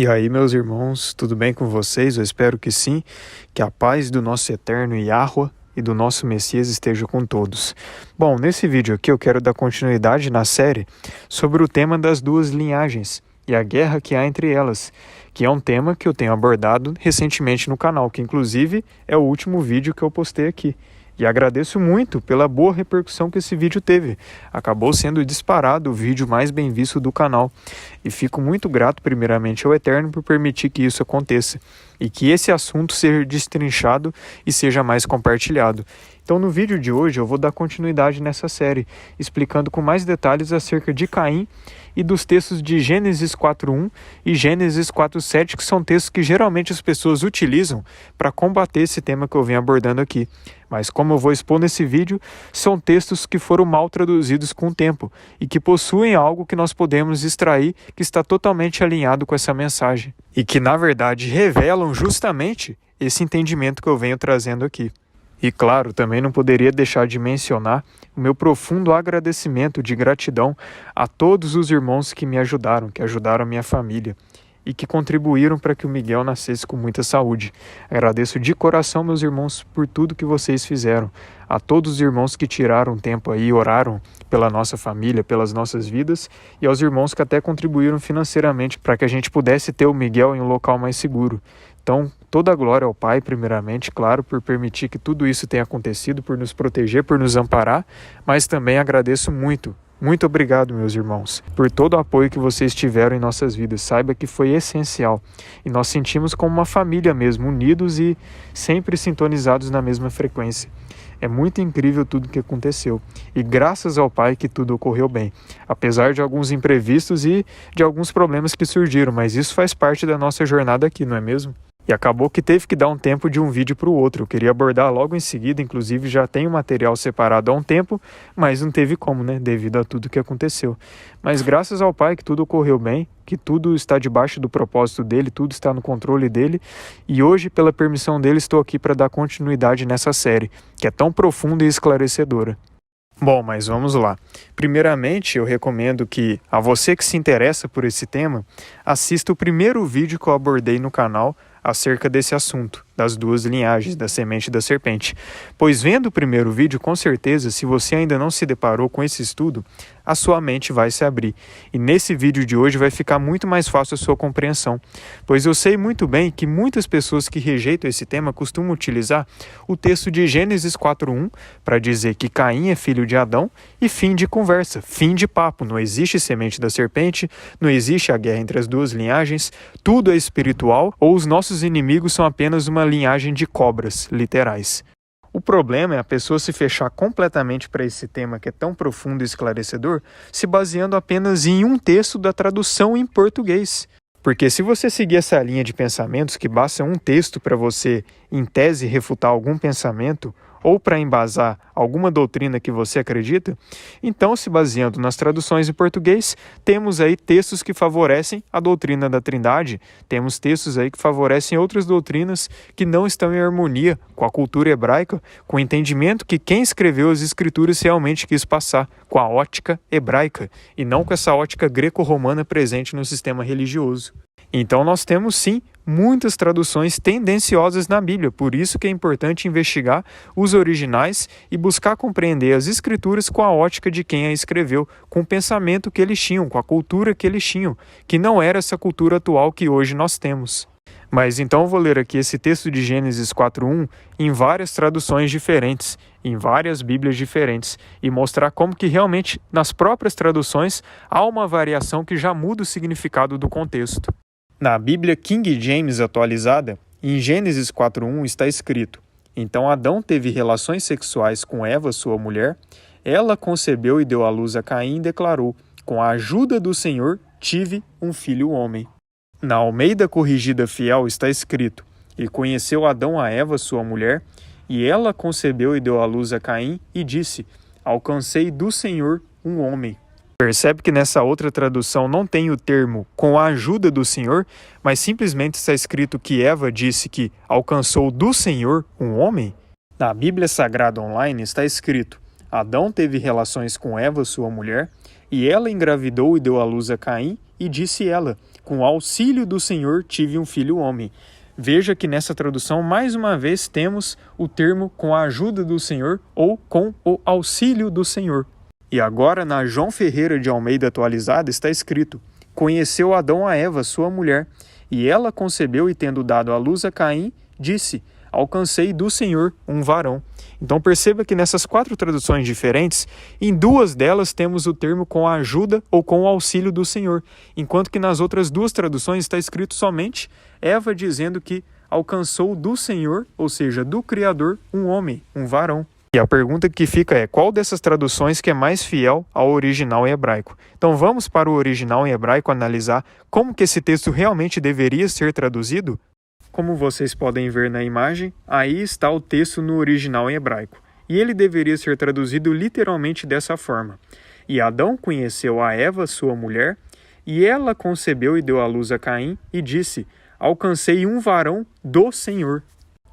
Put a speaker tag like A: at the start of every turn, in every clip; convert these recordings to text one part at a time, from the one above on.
A: E aí, meus irmãos, tudo bem com vocês? Eu espero que sim, que a paz do nosso eterno Yahweh e do nosso Messias esteja com todos. Bom, nesse vídeo aqui eu quero dar continuidade na série sobre o tema das duas linhagens e a guerra que há entre elas, que é um tema que eu tenho abordado recentemente no canal, que inclusive é o último vídeo que eu postei aqui. E agradeço muito pela boa repercussão que esse vídeo teve. Acabou sendo disparado o vídeo mais bem visto do canal. E fico muito grato primeiramente ao Eterno por permitir que isso aconteça. E que esse assunto seja destrinchado e seja mais compartilhado. Então no vídeo de hoje eu vou dar continuidade nessa série, explicando com mais detalhes acerca de Caim e dos textos de Gênesis 4.1 e Gênesis 4.7, que são textos que geralmente as pessoas utilizam para combater esse tema que eu venho abordando aqui. Mas como eu vou expor nesse vídeo, são textos que foram mal traduzidos com o tempo e que possuem algo que nós podemos extrair que está totalmente alinhado com essa mensagem e que, na verdade, revelam justamente esse entendimento que eu venho trazendo aqui. E claro, também não poderia deixar de mencionar o meu profundo agradecimento de gratidão a todos os irmãos que me ajudaram, que ajudaram a minha família e que contribuíram para que o Miguel nascesse com muita saúde. Agradeço de coração, meus irmãos, por tudo que vocês fizeram. A todos os irmãos que tiraram tempo aí, oraram pela nossa família, pelas nossas vidas, e aos irmãos que até contribuíram financeiramente para que a gente pudesse ter o Miguel em um local mais seguro. Então, toda a glória ao Pai, primeiramente, claro, por permitir que tudo isso tenha acontecido, por nos proteger, por nos amparar, mas também agradeço muito. Muito obrigado, meus irmãos, por todo o apoio que vocês tiveram em nossas vidas. Saiba que foi essencial. E nós sentimos como uma família mesmo, unidos e sempre sintonizados na mesma frequência. É muito incrível tudo que aconteceu. E graças ao Pai que tudo ocorreu bem. Apesar de alguns imprevistos e de alguns problemas que surgiram, mas isso faz parte da nossa jornada aqui, não é mesmo? E acabou que teve que dar um tempo de um vídeo para o outro. Eu queria abordar logo em seguida, inclusive já tenho material separado há um tempo, mas não teve como, né? Devido a tudo que aconteceu. Mas graças ao Pai que tudo ocorreu bem, que tudo está debaixo do propósito dele, tudo está no controle dele. E hoje, pela permissão dele, estou aqui para dar continuidade nessa série, que é tão profunda e esclarecedora. Bom, mas vamos lá. Primeiramente, eu recomendo que, a você que se interessa por esse tema, assista o primeiro vídeo que eu abordei no canal acerca desse assunto, das duas linhagens, da semente e da serpente. Pois vendo o primeiro vídeo, com certeza, se você ainda não se deparou com esse estudo, a sua mente vai se abrir. E nesse vídeo de hoje vai ficar muito mais fácil a sua compreensão, pois eu sei muito bem que muitas pessoas que rejeitam esse tema costumam utilizar o texto de Gênesis 4.1 para dizer que Caim é filho de Adão e fim de conversa, fim de papo. Não existe semente da serpente, não existe a guerra entre as duas linhagens, tudo é espiritual ou os nossos inimigos são apenas uma linhagem de cobras, literais. O problema é a pessoa se fechar completamente para esse tema que é tão profundo e esclarecedor, se baseando apenas em um texto da tradução em português. Porque se você seguir essa linha de pensamentos que basta um texto para você, em tese, refutar algum pensamento, ou para embasar alguma doutrina que você acredita, então, se baseando nas traduções em português, temos aí textos que favorecem a doutrina da Trindade, temos textos aí que favorecem outras doutrinas que não estão em harmonia com a cultura hebraica, com o entendimento que quem escreveu as Escrituras realmente quis passar, com a ótica hebraica, e não com essa ótica greco-romana presente no sistema religioso. Então nós temos sim muitas traduções tendenciosas na Bíblia, por isso que é importante investigar os originais e buscar compreender as Escrituras com a ótica de quem a escreveu, com o pensamento que eles tinham, com a cultura que eles tinham, que não era essa cultura atual que hoje nós temos. Mas então eu vou ler aqui esse texto de Gênesis 4.1 em várias traduções diferentes, em várias Bíblias diferentes, e mostrar como que realmente nas próprias traduções há uma variação que já muda o significado do contexto. Na Bíblia King James atualizada, em Gênesis 4.1 está escrito: Então Adão teve relações sexuais com Eva, sua mulher, ela concebeu e deu à luz a Caim e declarou: Com a ajuda do Senhor tive um filho homem. Na Almeida Corrigida Fiel está escrito: E conheceu Adão a Eva, sua mulher, e ela concebeu e deu à luz a Caim e disse: Alcancei do Senhor um homem. Percebe que nessa outra tradução não tem o termo com a ajuda do Senhor, mas simplesmente está escrito que Eva disse que alcançou do Senhor um homem? Na Bíblia Sagrada Online está escrito: Adão teve relações com Eva, sua mulher, e ela engravidou e deu à luz a Caim, e disse ela: com o auxílio do Senhor tive um filho homem. Veja que nessa tradução, mais uma vez, temos o termo com a ajuda do Senhor ou com o auxílio do Senhor. E agora, na João Ferreira de Almeida atualizada, está escrito: conheceu Adão a Eva, sua mulher, e ela concebeu e, tendo dado à luz a Caim, disse: alcancei do Senhor um varão. Então perceba que nessas 4 traduções diferentes, em 2 delas temos o termo com a ajuda ou com o auxílio do Senhor, enquanto que nas outras 2 traduções está escrito somente Eva dizendo que alcançou do Senhor, ou seja, do Criador, um homem, um varão. E a pergunta que fica é: qual dessas traduções que é mais fiel ao original em hebraico? Então vamos para o original em hebraico analisar como que esse texto realmente deveria ser traduzido? Como vocês podem ver na imagem, aí está o texto no original em hebraico. E ele deveria ser traduzido literalmente dessa forma: e Adão conheceu a Eva, sua mulher, e ela concebeu e deu à luz a Caim, e disse: alcancei um varão do Senhor.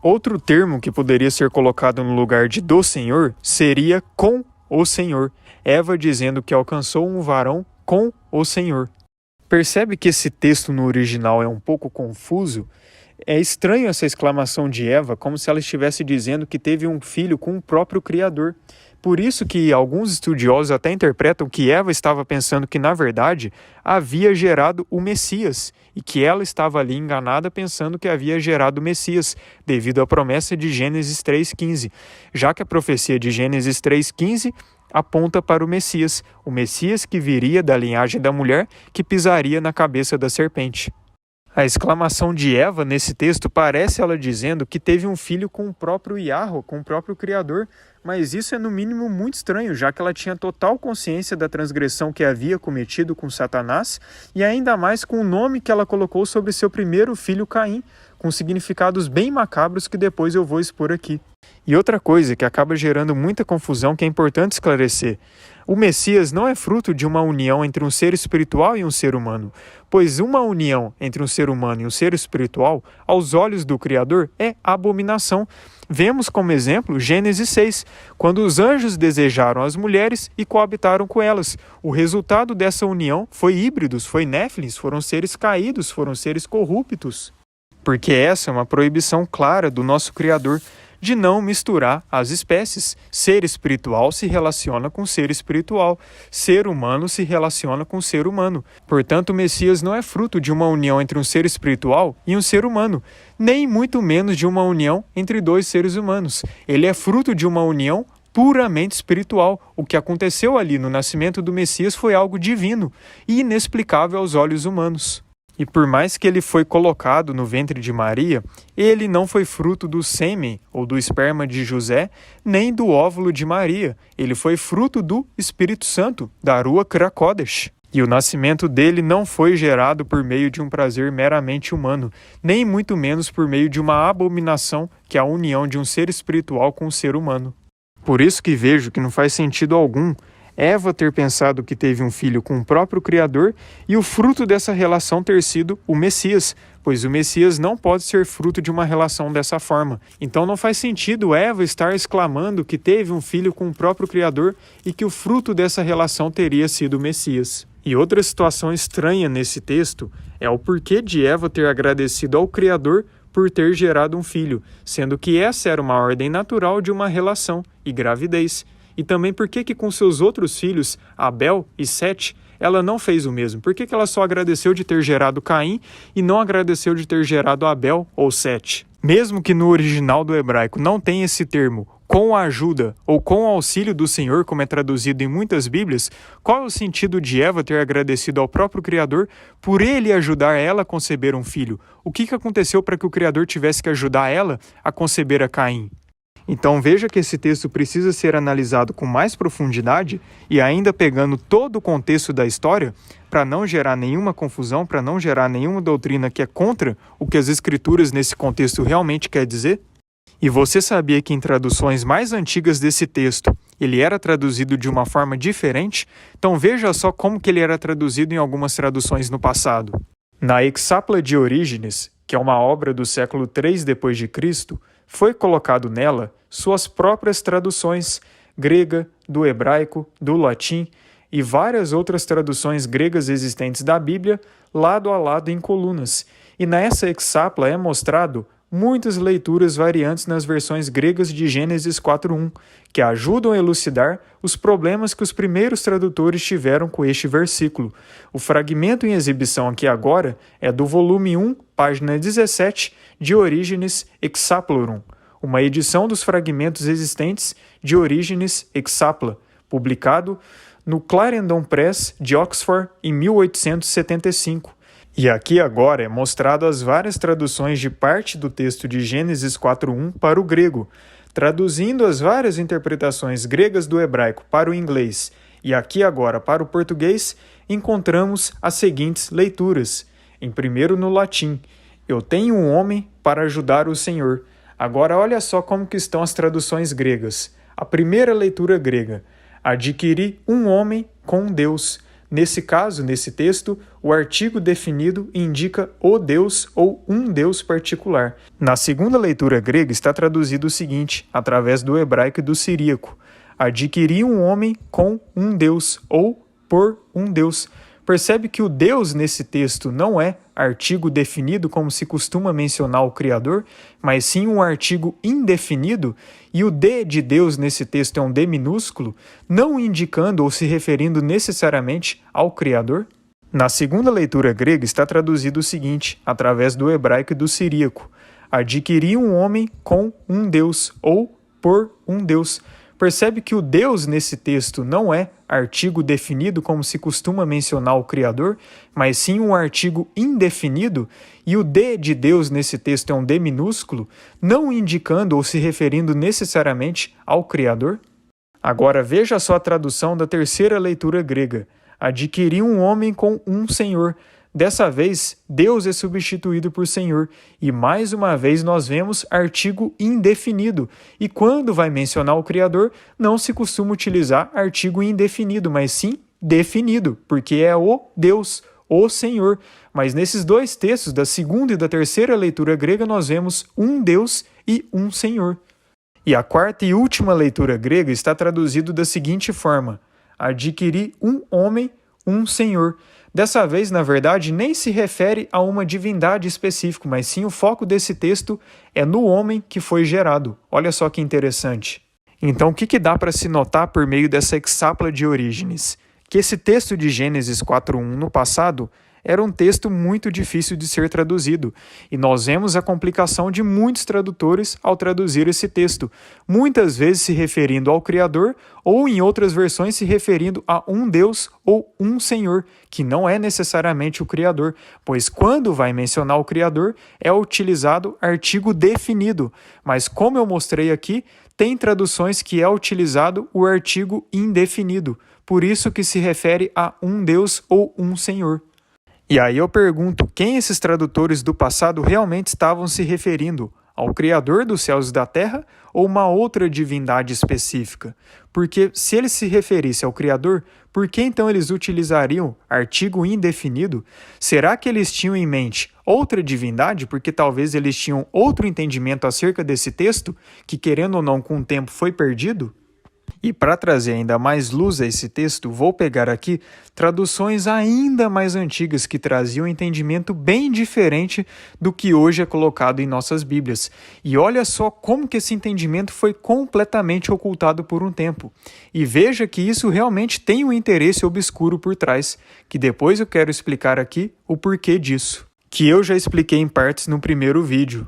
A: Outro termo que poderia ser colocado no lugar de do Senhor seria com o Senhor. Eva dizendo que alcançou um varão com o Senhor. Percebe que esse texto no original é um pouco confuso? É estranho essa exclamação de Eva, como se ela estivesse dizendo que teve um filho com o próprio Criador. Por isso que alguns estudiosos até interpretam que Eva estava pensando que, na verdade, havia gerado o Messias, e que ela estava ali enganada pensando que havia gerado o Messias, devido à promessa de Gênesis 3,15, já que a profecia de Gênesis 3,15 aponta para o Messias que viria da linhagem da mulher, que pisaria na cabeça da serpente. A exclamação de Eva nesse texto parece ela dizendo que teve um filho com o próprio Yahweh, com o próprio Criador, mas isso é no mínimo muito estranho, já que ela tinha total consciência da transgressão que havia cometido com Satanás e ainda mais com o nome que ela colocou sobre seu primeiro filho Caim, com significados bem macabros que depois eu vou expor aqui. E outra coisa que acaba gerando muita confusão que é importante esclarecer: o Messias não é fruto de uma união entre um ser espiritual e um ser humano, pois uma união entre um ser humano e um ser espiritual, aos olhos do Criador, é abominação. Vemos como exemplo Gênesis 6, quando os anjos desejaram as mulheres e coabitaram com elas. O resultado dessa união foi híbridos, foi néfilins, foram seres caídos, foram seres corruptos. Porque essa é uma proibição clara do nosso Criador, de não misturar as espécies. Ser espiritual se relaciona com ser espiritual. Ser humano se relaciona com ser humano. Portanto, o Messias não é fruto de uma união entre um ser espiritual e um ser humano, nem muito menos de uma união entre 2 seres humanos. Ele é fruto de uma união puramente espiritual. O que aconteceu ali no nascimento do Messias foi algo divino e inexplicável aos olhos humanos. E por mais que ele foi colocado no ventre de Maria, ele não foi fruto do sêmen ou do esperma de José, nem do óvulo de Maria. Ele foi fruto do Espírito Santo, da Ruach HaKodesh. E o nascimento dele não foi gerado por meio de um prazer meramente humano, nem muito menos por meio de uma abominação, que é a união de um ser espiritual com um ser humano. Por isso que vejo que não faz sentido algum Eva ter pensado que teve um filho com o próprio Criador e o fruto dessa relação ter sido o Messias, pois o Messias não pode ser fruto de uma relação dessa forma. Então não faz sentido Eva estar exclamando que teve um filho com o próprio Criador e que o fruto dessa relação teria sido o Messias. E outra situação estranha nesse texto é o porquê de Eva ter agradecido ao Criador por ter gerado um filho, sendo que essa era uma ordem natural de uma relação e gravidez. E também por que com seus outros filhos, Abel e Sete, ela não fez o mesmo? Por que ela só agradeceu de ter gerado Caim e não agradeceu de ter gerado Abel ou Sete? Mesmo que no original do hebraico não tenha esse termo, com a ajuda ou com o auxílio do Senhor, como é traduzido em muitas Bíblias, qual é o sentido de Eva ter agradecido ao próprio Criador por ele ajudar ela a conceber um filho? O que aconteceu para que o Criador tivesse que ajudar ela a conceber a Caim? Então veja que esse texto precisa ser analisado com mais profundidade e ainda pegando todo o contexto da história para não gerar nenhuma confusão, para não gerar nenhuma doutrina que é contra o que as Escrituras nesse contexto realmente quer dizer. E você sabia que em traduções mais antigas desse texto ele era traduzido de uma forma diferente? Então veja só como que ele era traduzido em algumas traduções no passado. Na Hexapla de Orígenes, que é uma obra do século III d.C., foi colocado nela suas próprias traduções, grega, do hebraico, do latim, e várias outras traduções gregas existentes da Bíblia lado a lado em colunas. E nessa hexapla é mostrado muitas leituras variantes nas versões gregas de Gênesis 4:1, que ajudam a elucidar os problemas que os primeiros tradutores tiveram com este versículo. O fragmento em exibição aqui agora é do volume 1, página 17, de Origenes Hexaplorum, uma edição dos fragmentos existentes de Origenes Hexapla, publicado no Clarendon Press de Oxford em 1875. E aqui agora é mostrado as várias traduções de parte do texto de Gênesis 4:1 para o grego, traduzindo as várias interpretações gregas do hebraico para o inglês e aqui agora para o português, encontramos as seguintes leituras. Em primeiro no latim, eu tenho um homem para ajudar o Senhor. Agora olha só como que estão as traduções gregas. A primeira leitura grega, adquiri um homem com Deus. Nesse caso, nesse texto, o artigo definido indica o Deus ou um Deus particular. Na segunda leitura grega está traduzido o seguinte, através do hebraico e do siríaco. Adquiri um homem com um Deus ou por um Deus. Percebe que o Deus nesse texto não é artigo definido como se costuma mencionar o Criador, mas sim um artigo indefinido, e o de Deus nesse texto é um D minúsculo, não indicando ou se referindo necessariamente ao Criador? Na segunda leitura grega está traduzido o seguinte, através do hebraico e do siríaco. Adquiri um homem com um Deus ou por um Deus. Percebe que o Deus nesse texto não é artigo definido como se costuma mencionar o Criador, mas sim um artigo indefinido, e o de Deus nesse texto é um D minúsculo, não indicando ou se referindo necessariamente ao Criador? Agora veja só a tradução da terceira leitura grega. Adquiri um homem com um Senhor. Dessa vez, Deus é substituído por Senhor, e mais uma vez nós vemos artigo indefinido. E quando vai mencionar o Criador, não se costuma utilizar artigo indefinido, mas sim definido, porque é o Deus, o Senhor. Mas nesses dois textos, da segunda e da terceira leitura grega, nós vemos um Deus e um Senhor. E a quarta e última leitura grega está traduzido da seguinte forma: adquiri um homem, um Senhor. Dessa vez, na verdade, nem se refere a uma divindade específica, mas sim o foco desse texto é no homem que foi gerado. Olha só que interessante. Então, o que dá para se notar por meio dessa hexapla de Orígenes? Que esse texto de Gênesis 4:1 no passado era um texto muito difícil de ser traduzido, e nós vemos a complicação de muitos tradutores ao traduzir esse texto, muitas vezes se referindo ao Criador, ou em outras versões se referindo a um Deus ou um Senhor, que não é necessariamente o Criador, pois quando vai mencionar o Criador é utilizado artigo definido, mas como eu mostrei aqui, tem traduções que é utilizado o artigo indefinido, por isso que se refere a um Deus ou um Senhor. E aí eu pergunto, quem esses tradutores do passado realmente estavam se referindo? Ao Criador dos céus e da terra ou uma outra divindade específica? Porque se eles se referissem ao Criador, por que então eles utilizariam artigo indefinido? Será que eles tinham em mente outra divindade? Porque talvez eles tinham outro entendimento acerca desse texto, que querendo ou não com o tempo foi perdido? E para trazer ainda mais luz a esse texto, vou pegar aqui traduções ainda mais antigas que traziam um entendimento bem diferente do que hoje é colocado em nossas Bíblias. E olha só como que esse entendimento foi completamente ocultado por um tempo. E veja que isso realmente tem um interesse obscuro por trás, que depois eu quero explicar aqui o porquê disso, que eu já expliquei em partes no primeiro vídeo.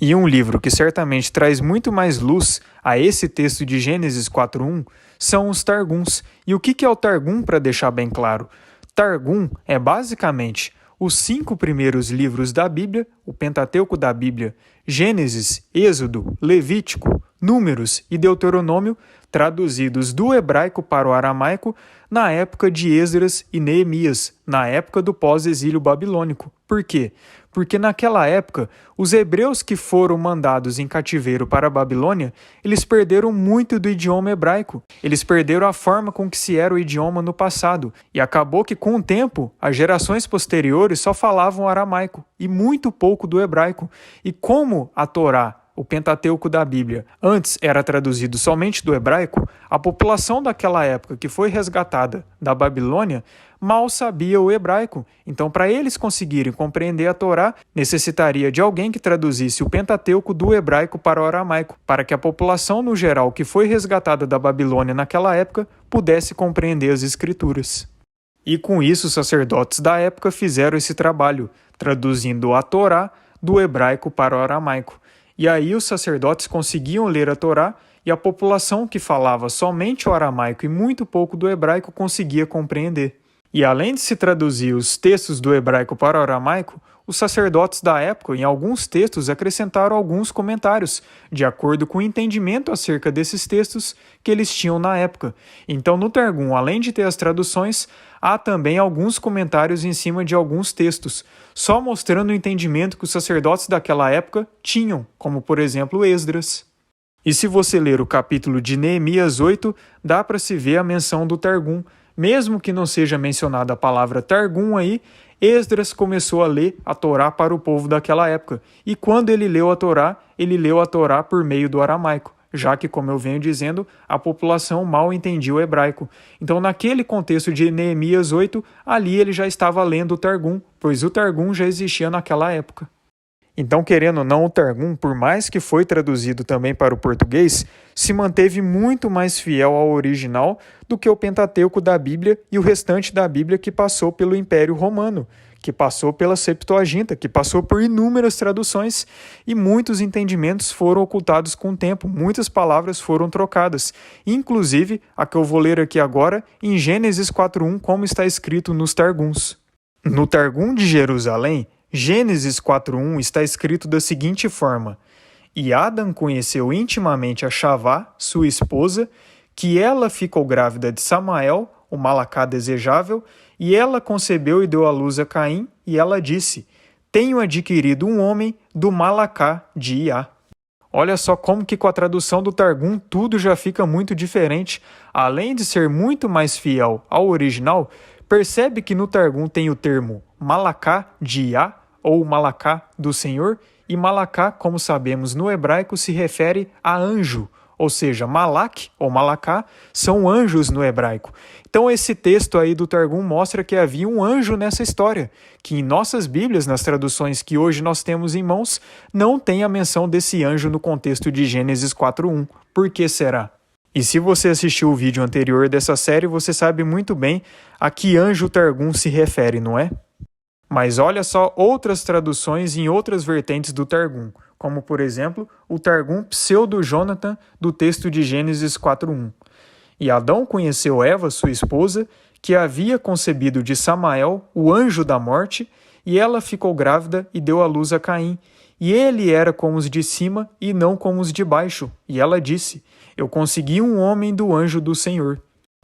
A: E um livro que certamente traz muito mais luz a esse texto de Gênesis 4:1 são os Targums. E o que é o Targum, para deixar bem claro? Targum é basicamente os 5 primeiros livros da Bíblia, o Pentateuco da Bíblia, Gênesis, Êxodo, Levítico, Números e Deuteronômio, traduzidos do hebraico para o aramaico na época de Esdras e Neemias, na época do pós-exílio babilônico. Por quê? Porque naquela época, os hebreus que foram mandados em cativeiro para a Babilônia, eles perderam muito do idioma hebraico. Eles perderam a forma com que se era o idioma no passado. E acabou que, com o tempo, as gerações posteriores só falavam aramaico e muito pouco do hebraico. E como a Torá, o Pentateuco da Bíblia, antes era traduzido somente do hebraico, a população daquela época que foi resgatada da Babilônia mal sabia o hebraico. Então, para eles conseguirem compreender a Torá, necessitaria de alguém que traduzisse o Pentateuco do hebraico para o aramaico, para que a população no geral que foi resgatada da Babilônia naquela época pudesse compreender as Escrituras. E com isso, os sacerdotes da época fizeram esse trabalho, traduzindo a Torá do hebraico para o aramaico. E aí os sacerdotes conseguiam ler a Torá e a população que falava somente o aramaico e muito pouco do hebraico conseguia compreender. E além de se traduzir os textos do hebraico para o aramaico, os sacerdotes da época, em alguns textos, acrescentaram alguns comentários, de acordo com o entendimento acerca desses textos que eles tinham na época. Então, no Targum, além de ter as traduções, há também alguns comentários em cima de alguns textos, só mostrando o entendimento que os sacerdotes daquela época tinham, como, por exemplo, Esdras. E se você ler o capítulo de Neemias 8, dá para se ver a menção do Targum. Mesmo que não seja mencionada a palavra Targum aí, Esdras começou a ler a Torá para o povo daquela época. E quando ele leu a Torá por meio do aramaico, já que, como eu venho dizendo, a população mal entendia o hebraico. Então, naquele contexto de Neemias 8, ali ele já estava lendo o Targum, pois o Targum já existia naquela época. Então, querendo ou não, o Targum, por mais que foi traduzido também para o português, se manteve muito mais fiel ao original do que o Pentateuco da Bíblia e o restante da Bíblia que passou pelo Império Romano, que passou pela Septuaginta, que passou por inúmeras traduções e muitos entendimentos foram ocultados com o tempo, muitas palavras foram trocadas, inclusive a que eu vou ler aqui agora em Gênesis 4.1, como está escrito nos Targuns. No Targum de Jerusalém, Gênesis 4.1 está escrito da seguinte forma: E Adão conheceu intimamente a Xavá, sua esposa, que ela ficou grávida de Samael, o Malacá desejável, e ela concebeu e deu à luz a Caim, e ela disse: Tenho adquirido um homem do Malacá de Iá. Olha só como que com a tradução do Targum tudo já fica muito diferente. Além de ser muito mais fiel ao original, percebe que no Targum tem o termo Malacá de Iá, ou Malacá do Senhor, e Malacá, como sabemos no hebraico, se refere a anjo, ou seja, Malak ou Malacá são anjos no hebraico. Então esse texto aí do Targum mostra que havia um anjo nessa história, que em nossas Bíblias, nas traduções que hoje nós temos em mãos, não tem a menção desse anjo no contexto de Gênesis 4.1. Por que será? E se você assistiu o vídeo anterior dessa série, você sabe muito bem a que anjo o Targum se refere, não é? Mas olha só outras traduções em outras vertentes do Targum, como por exemplo o Targum Pseudo-Jonathan do texto de Gênesis 4.1. E Adão conheceu Eva, sua esposa, que havia concebido de Samael, o anjo da morte, e ela ficou grávida e deu à luz a Caim. E ele era como os de cima e não como os de baixo. E ela disse: Eu consegui um homem do anjo do Senhor.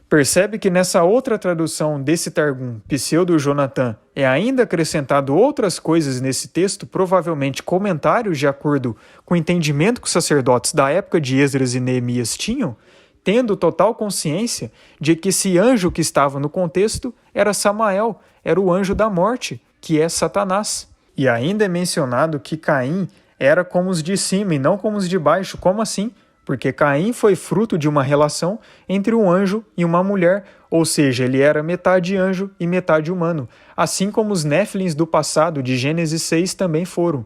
A: Percebe que nessa outra tradução desse Targum, Pseudo-Jonathan, é ainda acrescentado outras coisas nesse texto, provavelmente comentários de acordo com o entendimento que os sacerdotes da época de Esdras e Neemias tinham, tendo total consciência de que esse anjo que estava no contexto era Samael, era o anjo da morte, que é Satanás. E ainda é mencionado que Caim era como os de cima e não como os de baixo. Como assim? Porque Caim foi fruto de uma relação entre um anjo e uma mulher, ou seja, ele era metade anjo e metade humano, assim como os Néfilins do passado de Gênesis 6 também foram.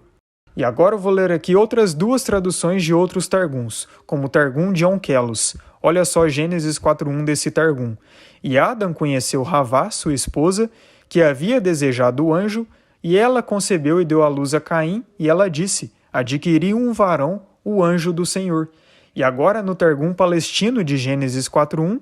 A: E agora eu vou ler aqui outras duas traduções de outros Targuns, como o Targum de Onkelos. Olha só Gênesis 4.1 desse Targum. E Adão conheceu Ravá, sua esposa, que havia desejado o anjo, e ela concebeu e deu à luz a Caim, e ela disse: Adquiri um varão, o anjo do Senhor. E agora no Targum palestino de Gênesis 4.1,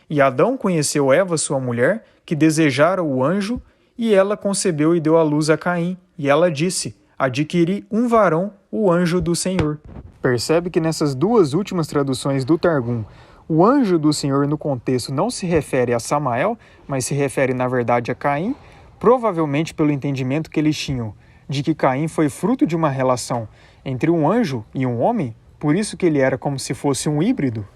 A: e Adão conheceu Eva, sua mulher, que desejara o anjo, e ela concebeu e deu à luz a Caim, e ela disse: Adquiri um varão, o anjo do Senhor. Percebe que nessas duas últimas traduções do Targum, o anjo do Senhor no contexto não se refere a Samael, mas se refere na verdade a Caim, provavelmente pelo entendimento que eles tinham de que Caim foi fruto de uma relação entre um anjo e um homem, por isso que ele era como se fosse um híbrido.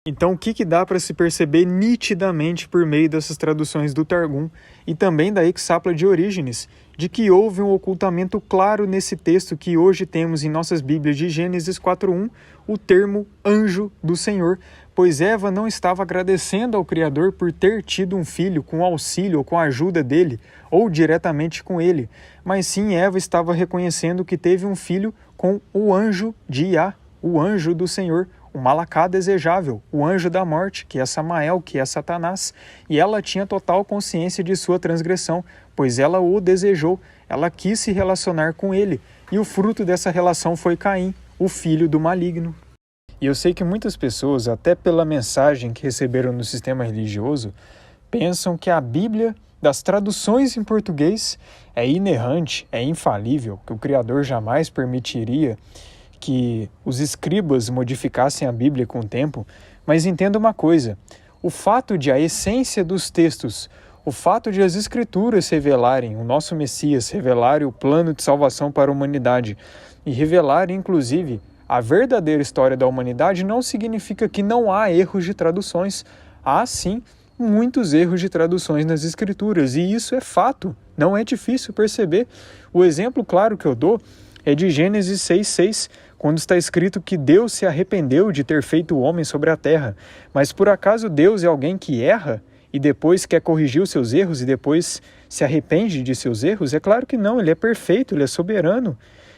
A: Então, o que dá para se perceber nitidamente por meio dessas traduções do Targum e também da Exapla de Orígenes, de que houve um ocultamento claro nesse texto que hoje temos em nossas Bíblias de Gênesis 4:1, o termo anjo do Senhor, pois Eva não estava agradecendo ao Criador por ter tido um filho com auxílio ou com a ajuda dele, ou diretamente com ele, mas sim Eva estava reconhecendo que teve um filho com o anjo de Iá, o anjo do Senhor, o Malacá desejável, o anjo da morte, que é Samael, que é Satanás, e ela tinha total consciência de sua transgressão, pois ela o desejou, ela quis se relacionar com ele, e o fruto dessa relação foi Caim, o filho do maligno. E eu sei que muitas pessoas, até pela mensagem que receberam no sistema religioso, pensam que a Bíblia, das traduções em português, é inerrante, é infalível, que o Criador jamais permitiria que os escribas modificassem a Bíblia com o tempo, mas entenda uma coisa, o fato de a essência dos textos, o fato de as Escrituras revelarem o nosso Messias, revelarem o plano de salvação para a humanidade e revelarem, inclusive, a verdadeira história da humanidade não significa que não há erros de traduções. Há, sim, muitos erros de traduções nas Escrituras, e isso é fato, não é difícil perceber. O exemplo claro que eu dou é de Gênesis 6:6, quando está escrito que Deus se arrependeu de ter feito o homem sobre a terra. Mas por acaso Deus é alguém que erra e depois quer corrigir os seus erros e depois se arrepende de seus erros? É claro que não, ele é perfeito, ele é soberano.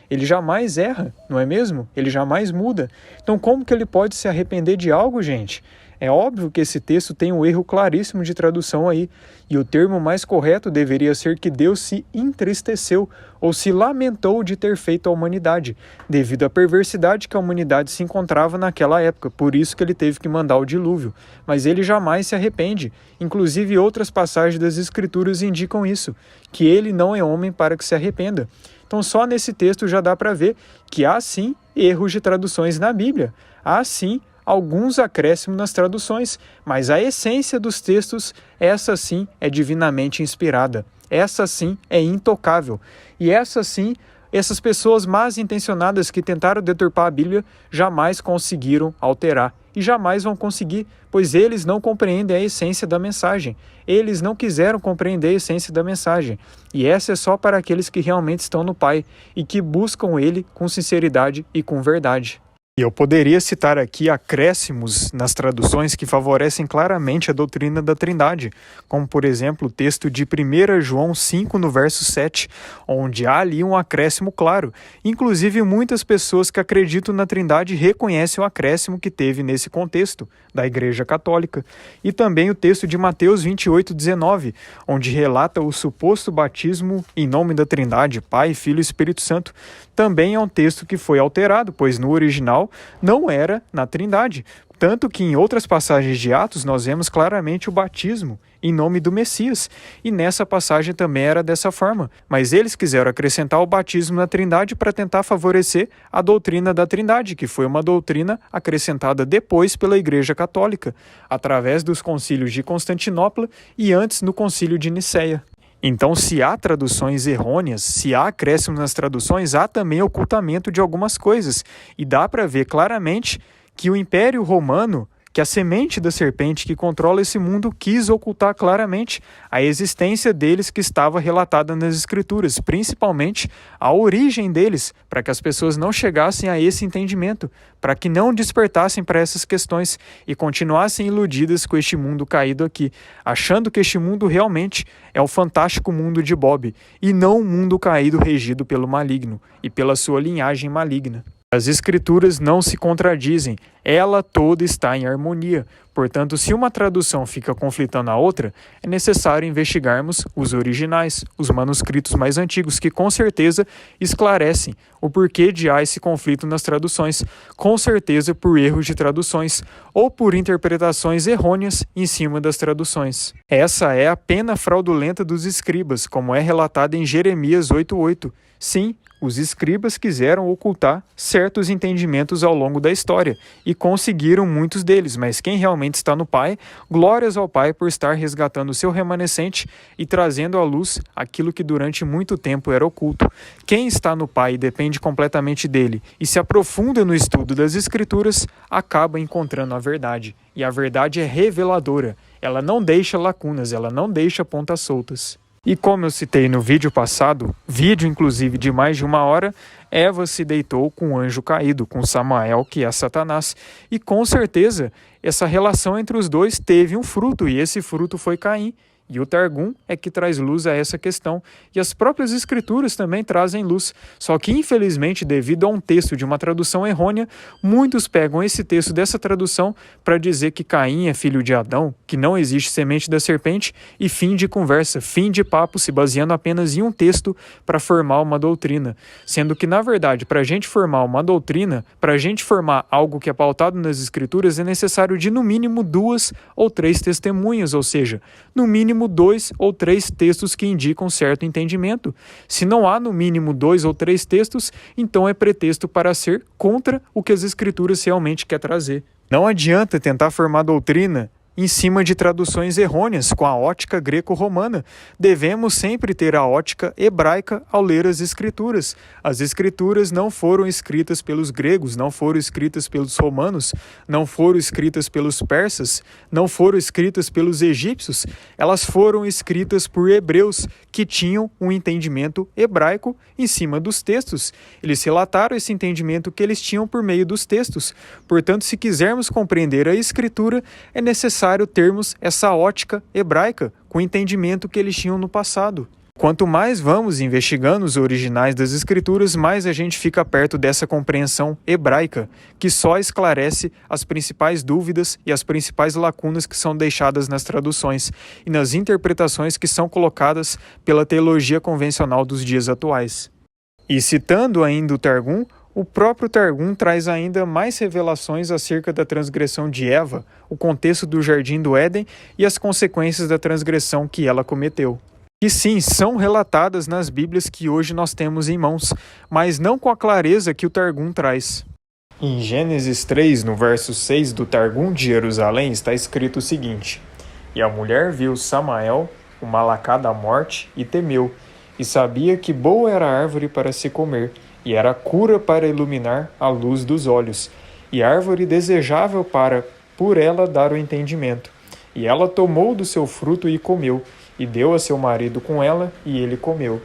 A: Ele jamais erra, não é mesmo? Ele jamais muda. Então como que ele pode se arrepender de algo, gente? É óbvio que esse texto tem um erro claríssimo de tradução aí, e o termo mais correto deveria ser que Deus se entristeceu ou se lamentou de ter feito a humanidade, devido à perversidade que a humanidade se encontrava naquela época, por isso que ele teve que mandar o dilúvio. Mas ele jamais se arrepende, inclusive outras passagens das Escrituras indicam isso, que ele não é homem para que se arrependa. Então só nesse texto já dá para ver que há sim erros de traduções na Bíblia, há sim alguns acréscimos nas traduções, mas a essência dos textos, essa sim é divinamente inspirada, essa sim é intocável, e essa sim, essas pessoas mal intencionadas que tentaram deturpar a Bíblia jamais conseguiram alterar, e jamais vão conseguir, pois eles não compreendem a essência da mensagem, eles não quiseram compreender a essência da mensagem, e essa é só para aqueles que realmente estão no Pai, e que buscam Ele com sinceridade e com verdade. E eu poderia citar aqui acréscimos nas traduções que favorecem claramente a doutrina da Trindade, como por exemplo o texto de 1 João 5 no verso 7, onde há ali um acréscimo claro. Inclusive muitas pessoas que acreditam na Trindade reconhecem o acréscimo que teve nesse contexto da Igreja Católica. E também o texto de Mateus 28:19, onde relata o suposto batismo em nome da Trindade, Pai, Filho e Espírito Santo. Também é um texto que foi alterado, pois no original não era na Trindade. Tanto que em outras passagens de Atos nós vemos claramente o batismo em nome do Messias, e nessa passagem também era dessa forma. Mas eles quiseram acrescentar o batismo na Trindade para tentar favorecer a doutrina da Trindade, que foi uma doutrina acrescentada depois pela Igreja Católica, através dos concílios de Constantinopla e antes no concílio de Nicéia. Então, se há traduções errôneas, se há acréscimo nas traduções, há também ocultamento de algumas coisas. E dá para ver claramente que o Império Romano, que a semente da serpente que controla esse mundo, quis ocultar claramente a existência deles que estava relatada nas Escrituras, principalmente a origem deles, para que as pessoas não chegassem a esse entendimento, para que não despertassem para essas questões e continuassem iludidas com este mundo caído aqui, achando que este mundo realmente é o fantástico mundo de Bob, e não um mundo caído regido pelo maligno e pela sua linhagem maligna. As Escrituras não se contradizem, ela toda está em harmonia. Portanto, se uma tradução fica conflitando a outra, é necessário investigarmos os originais, os manuscritos mais antigos, que com certeza esclarecem o porquê de há esse conflito nas traduções, com certeza por erros de traduções ou por interpretações errôneas em cima das traduções. Essa é a pena fraudulenta dos escribas, como é relatado em Jeremias 8:8. Sim, os escribas quiseram ocultar certos entendimentos ao longo da história e conseguiram muitos deles, mas quem realmente está no Pai, glórias ao Pai por estar resgatando o seu remanescente e trazendo à luz aquilo que durante muito tempo era oculto. Quem está no Pai e depende completamente dele e se aprofunda no estudo das Escrituras, acaba encontrando a verdade. E a verdade é reveladora, ela não deixa lacunas, ela não deixa pontas soltas. E como eu citei no vídeo passado, vídeo inclusive de mais de 1 hora, Eva se deitou com o anjo caído, com Samael, que é Satanás. E com certeza, essa relação entre os dois teve um fruto, e esse fruto foi Caim. E o Targum é que traz luz a essa questão. E as próprias escrituras também trazem luz. Só que, infelizmente, devido a um texto de uma tradução errônea, muitos pegam esse texto dessa tradução para dizer que Caim é filho de Adão, que não existe semente da serpente, e fim de conversa, fim de papo, se baseando apenas em um texto para formar uma doutrina. Sendo que, na verdade, para a gente formar uma doutrina, para a gente formar algo que é pautado nas escrituras, é necessário de, no mínimo, 2 ou 3 testemunhas, ou seja, no mínimo 2 ou 3 textos que indicam certo entendimento. Se não há no mínimo 2 ou 3 textos, então é pretexto para ser contra o que as escrituras realmente quer trazer. Não adianta tentar formar doutrina em cima de traduções errôneas com a ótica greco-romana. Devemos sempre ter a ótica hebraica ao ler as escrituras. As escrituras não foram escritas pelos gregos, não foram escritas pelos romanos, não foram escritas pelos persas, não foram escritas pelos egípcios. Elas foram escritas por hebreus que tinham um entendimento hebraico em cima dos textos. Eles relataram esse entendimento que eles tinham por meio dos textos. Portanto, se quisermos compreender a escritura, é necessário termos essa ótica hebraica com o entendimento que eles tinham no passado. Quanto mais vamos investigando os originais das escrituras, mais a gente fica perto dessa compreensão hebraica, que só esclarece as principais dúvidas e as principais lacunas que são deixadas nas traduções e nas interpretações que são colocadas pela teologia convencional dos dias atuais. E citando ainda o Targum, o próprio Targum traz ainda mais revelações acerca da transgressão de Eva, o contexto do Jardim do Éden e as consequências da transgressão que ela cometeu. E sim, são relatadas nas Bíblias que hoje nós temos em mãos, mas não com a clareza que o Targum traz. Em Gênesis 3, no verso 6 do Targum de Jerusalém, está escrito o seguinte: E a mulher viu Samael, o malacá da morte, e temeu, e sabia que boa era a árvore para se comer, e era cura para iluminar a luz dos olhos, e árvore desejável para, por ela, dar o entendimento. E ela tomou do seu fruto e comeu, e deu a seu marido com ela, e ele comeu.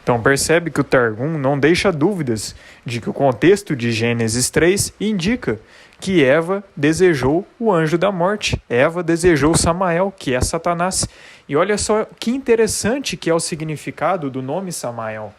A: Então percebe que o Targum não deixa dúvidas de que o contexto de Gênesis 3 indica que Eva desejou o anjo da morte. Eva desejou Samael, que é Satanás. E olha só que interessante que é o significado do nome Samael.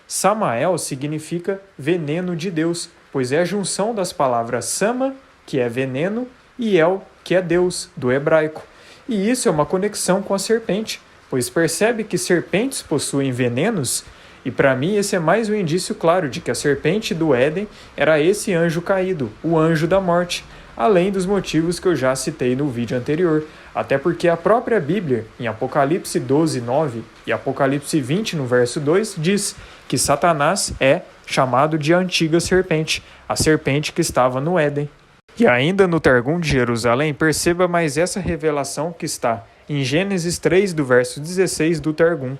A: Samael significa veneno de Deus, pois é a junção das palavras Sama, que é veneno, e El, que é Deus, do hebraico. E isso é uma conexão com a serpente, pois percebe que serpentes possuem venenos, e para mim esse é mais um indício claro de que a serpente do Éden era esse anjo caído, o anjo da morte, além dos motivos que eu já citei no vídeo anterior. Até porque a própria Bíblia, em Apocalipse 12, 9 e Apocalipse 20, no verso 2, diz que Satanás é chamado de antiga serpente, a serpente que estava no Éden. E ainda no Targum de Jerusalém, perceba mais essa revelação que está em Gênesis 3, do verso 16 do Targum.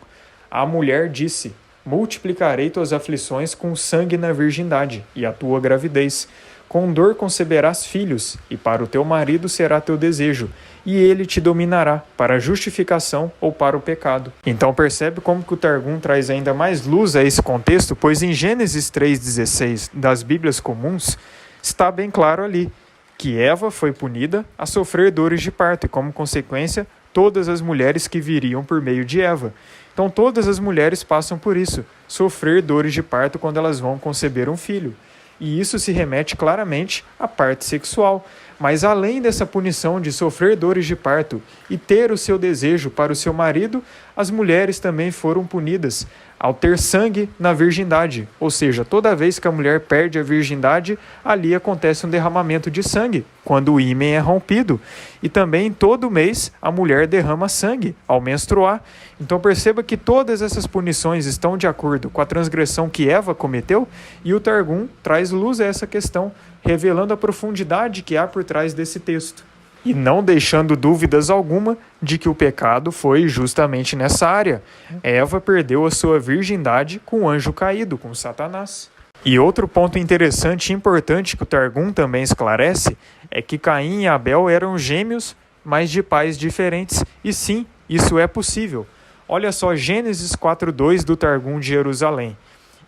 A: A mulher disse: multiplicarei tuas aflições com sangue na virgindade e a tua gravidez. Com dor conceberás filhos, e para o teu marido será teu desejo, e ele te dominará, para a justificação ou para o pecado. Então percebe como que o Targum traz ainda mais luz a esse contexto, pois em Gênesis 3,16 das Bíblias comuns, está bem claro ali que Eva foi punida a sofrer dores de parto, e como consequência, todas as mulheres que viriam por meio de Eva. Então todas as mulheres passam por isso, sofrer dores de parto quando elas vão conceber um filho. E isso se remete claramente à parte sexual. Mas além dessa punição de sofrer dores de parto e ter o seu desejo para o seu marido, as mulheres também foram punidas ao ter sangue na virgindade, ou seja, toda vez que a mulher perde a virgindade, ali acontece um derramamento de sangue, quando o ímen é rompido. E também todo mês a mulher derrama sangue ao menstruar. Então perceba que todas essas punições estão de acordo com a transgressão que Eva cometeu, e o Targum traz luz a essa questão, revelando a profundidade que há por trás desse texto. E não deixando dúvidas alguma de que o pecado foi justamente nessa área. Eva perdeu a sua virgindade com o anjo caído, com Satanás. E outro ponto interessante e importante que o Targum também esclarece é que Caim e Abel eram gêmeos, mas de pais diferentes. E sim, isso é possível. Olha só Gênesis 4:2 do Targum de Jerusalém.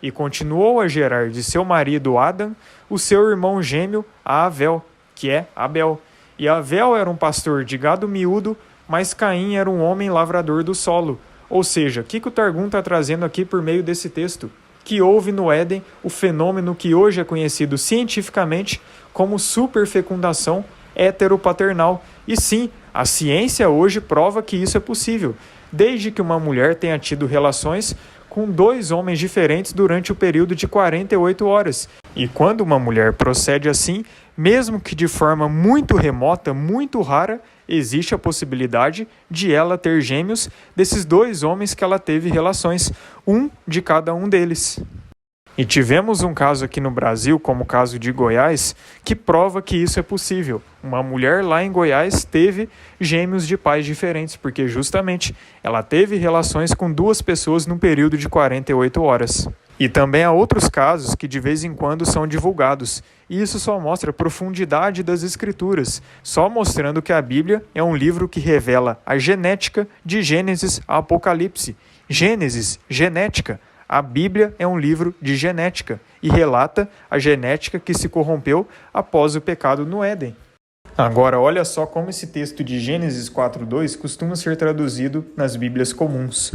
A: E continuou a gerar de seu marido Adão o seu irmão gêmeo Avel, que é Abel. E Avel era um pastor de gado miúdo, mas Caim era um homem lavrador do solo. Ou seja, o que o Targum está trazendo aqui por meio desse texto? Que houve no Éden o fenômeno que hoje é conhecido cientificamente como superfecundação heteropaternal. E sim, a ciência hoje prova que isso é possível, desde que uma mulher tenha tido relações com 2 homens diferentes durante o período de 48 horas. E quando uma mulher procede assim, mesmo que de forma muito remota, muito rara, existe a possibilidade de ela ter gêmeos desses 2 homens que ela teve relações, um de cada um deles. E tivemos um caso aqui no Brasil, como o caso de Goiás, que prova que isso é possível. Uma mulher lá em Goiás teve gêmeos de pais diferentes, porque justamente ela teve relações com 2 pessoas num período de 48 horas. E também há outros casos que de vez em quando são divulgados. E isso só mostra a profundidade das Escrituras, só mostrando que a Bíblia é um livro que revela a genética de Gênesis a Apocalipse. Gênesis, genética. A Bíblia é um livro de genética e relata a genética que se corrompeu após o pecado no Éden. Agora, olha só como esse texto de Gênesis 4:2 costuma ser traduzido nas Bíblias comuns.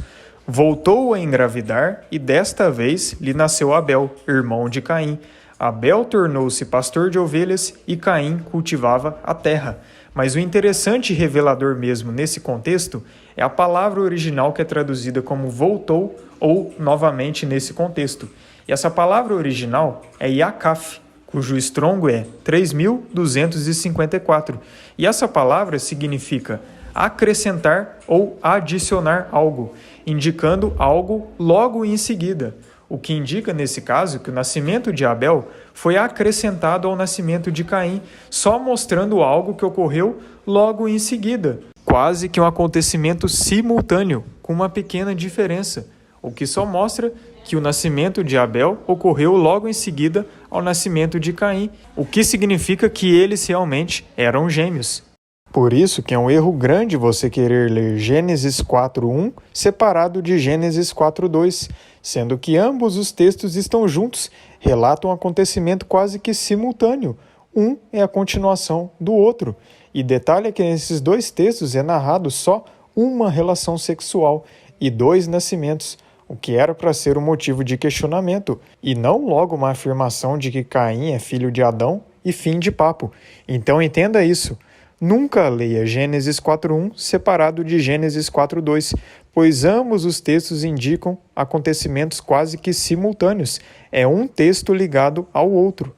A: Voltou a engravidar e desta vez lhe nasceu Abel, irmão de Caim. Abel tornou-se pastor de ovelhas e Caim cultivava a terra. Mas o interessante e revelador mesmo nesse contexto é a palavra original que é traduzida como voltou ou novamente nesse contexto. E essa palavra original é Yakaf, cujo estrongo é 3.254. E essa palavra significa acrescentar ou adicionar algo, indicando algo logo em seguida. O que indica, nesse caso, que o nascimento de Abel foi acrescentado ao nascimento de Caim, só mostrando algo que ocorreu logo em seguida. Quase que um acontecimento simultâneo, com uma pequena diferença, o que só mostra que o nascimento de Abel ocorreu logo em seguida ao nascimento de Caim, o que significa que eles realmente eram gêmeos. Por isso que é um erro grande você querer ler Gênesis 4:1 separado de Gênesis 4:2, sendo que ambos os textos estão juntos, relatam um acontecimento quase que simultâneo. Um é a continuação do outro. E detalhe é que nesses 2 textos é narrado só uma relação sexual e 2 nascimentos, o que era para ser um motivo de questionamento, e não logo uma afirmação de que Caim é filho de Adão e fim de papo. Então entenda isso. Nunca leia Gênesis 4:1 separado de Gênesis 4:2, pois ambos os textos indicam acontecimentos quase que simultâneos. É um texto ligado ao outro.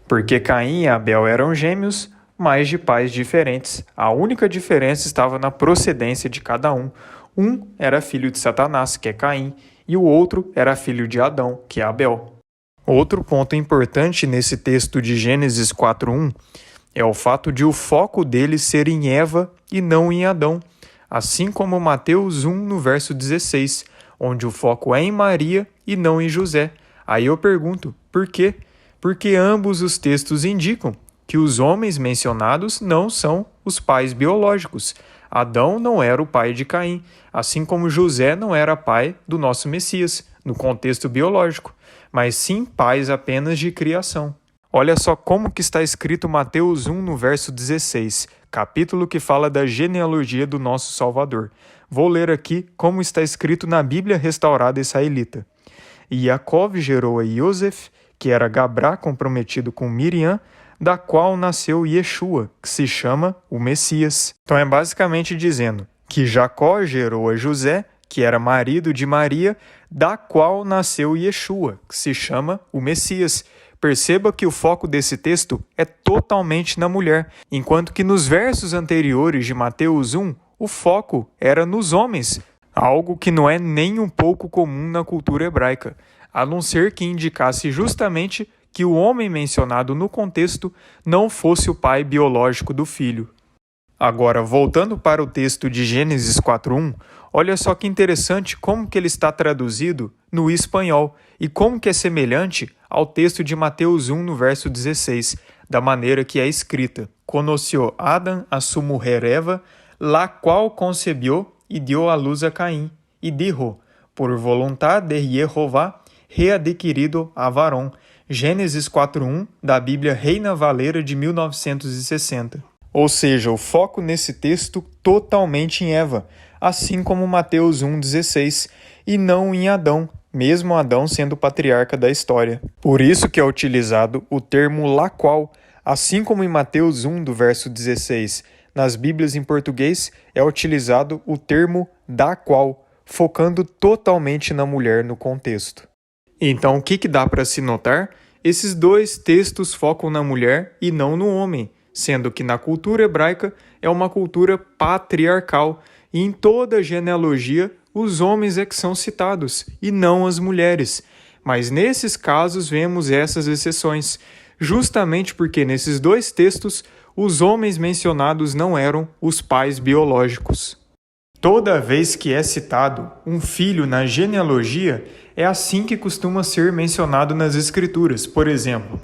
A: Porque Caim e Abel eram gêmeos, mas de pais diferentes. A única diferença estava na procedência de cada um. Um era filho de Satanás, que é Caim, e o outro era filho de Adão, que é Abel. Outro ponto importante nesse texto de Gênesis 4:1 é o fato de o foco dele ser em Eva e não em Adão, assim como Mateus 1 no verso 16, onde o foco é em Maria e não em José. Aí eu pergunto, por quê? Porque ambos os textos indicam que os homens mencionados não são os pais biológicos. Adão não era o pai de Caim, assim como José não era pai do nosso Messias, no contexto biológico, mas sim pais apenas de criação. Olha só como que está escrito Mateus 1 no verso 16, capítulo que fala da genealogia do nosso Salvador. Vou ler aqui como está escrito na Bíblia Restaurada Israelita. E Jacó gerou a Iosef, que era Gabrá comprometido com Miriam, da qual nasceu Yeshua, que se chama o Messias. Então é basicamente dizendo que Jacó gerou a José, que era marido de Maria, da qual nasceu Yeshua, que se chama o Messias. Perceba que o foco desse texto é totalmente na mulher, enquanto que nos versos anteriores de Mateus 1, o foco era nos homens, algo que não é nem um pouco comum na cultura hebraica, a não ser que indicasse justamente que o homem mencionado no contexto não fosse o pai biológico do filho. Agora, voltando para o texto de Gênesis 4:1, olha só que interessante como que ele está traduzido no espanhol e como que é semelhante ao texto de Mateus 1, no verso 16, da maneira que é escrita. Conoció Adán a su mujer Eva, la qual concebió y dio a luz a Caín, y dijo, por voluntad de Jehová, readquirido a varón. Gênesis 4:1, da Bíblia Reina Valera de 1960. Ou seja, o foco nesse texto totalmente em Eva, assim como Mateus 1,16, e não em Adão, mesmo Adão sendo o patriarca da história. Por isso que é utilizado o termo la qual, assim como em Mateus 1, do verso 16, nas Bíblias em português é utilizado o termo da qual, focando totalmente na mulher no contexto. Então, o que dá para se notar? Esses dois textos focam na mulher e não no homem, sendo que na cultura hebraica é uma cultura patriarcal e em toda genealogia os homens é que são citados e não as mulheres. Mas nesses casos vemos essas exceções, justamente porque nesses dois textos os homens mencionados não eram os pais biológicos. Toda vez que é citado um filho na genealogia, é assim que costuma ser mencionado nas Escrituras. Por exemplo,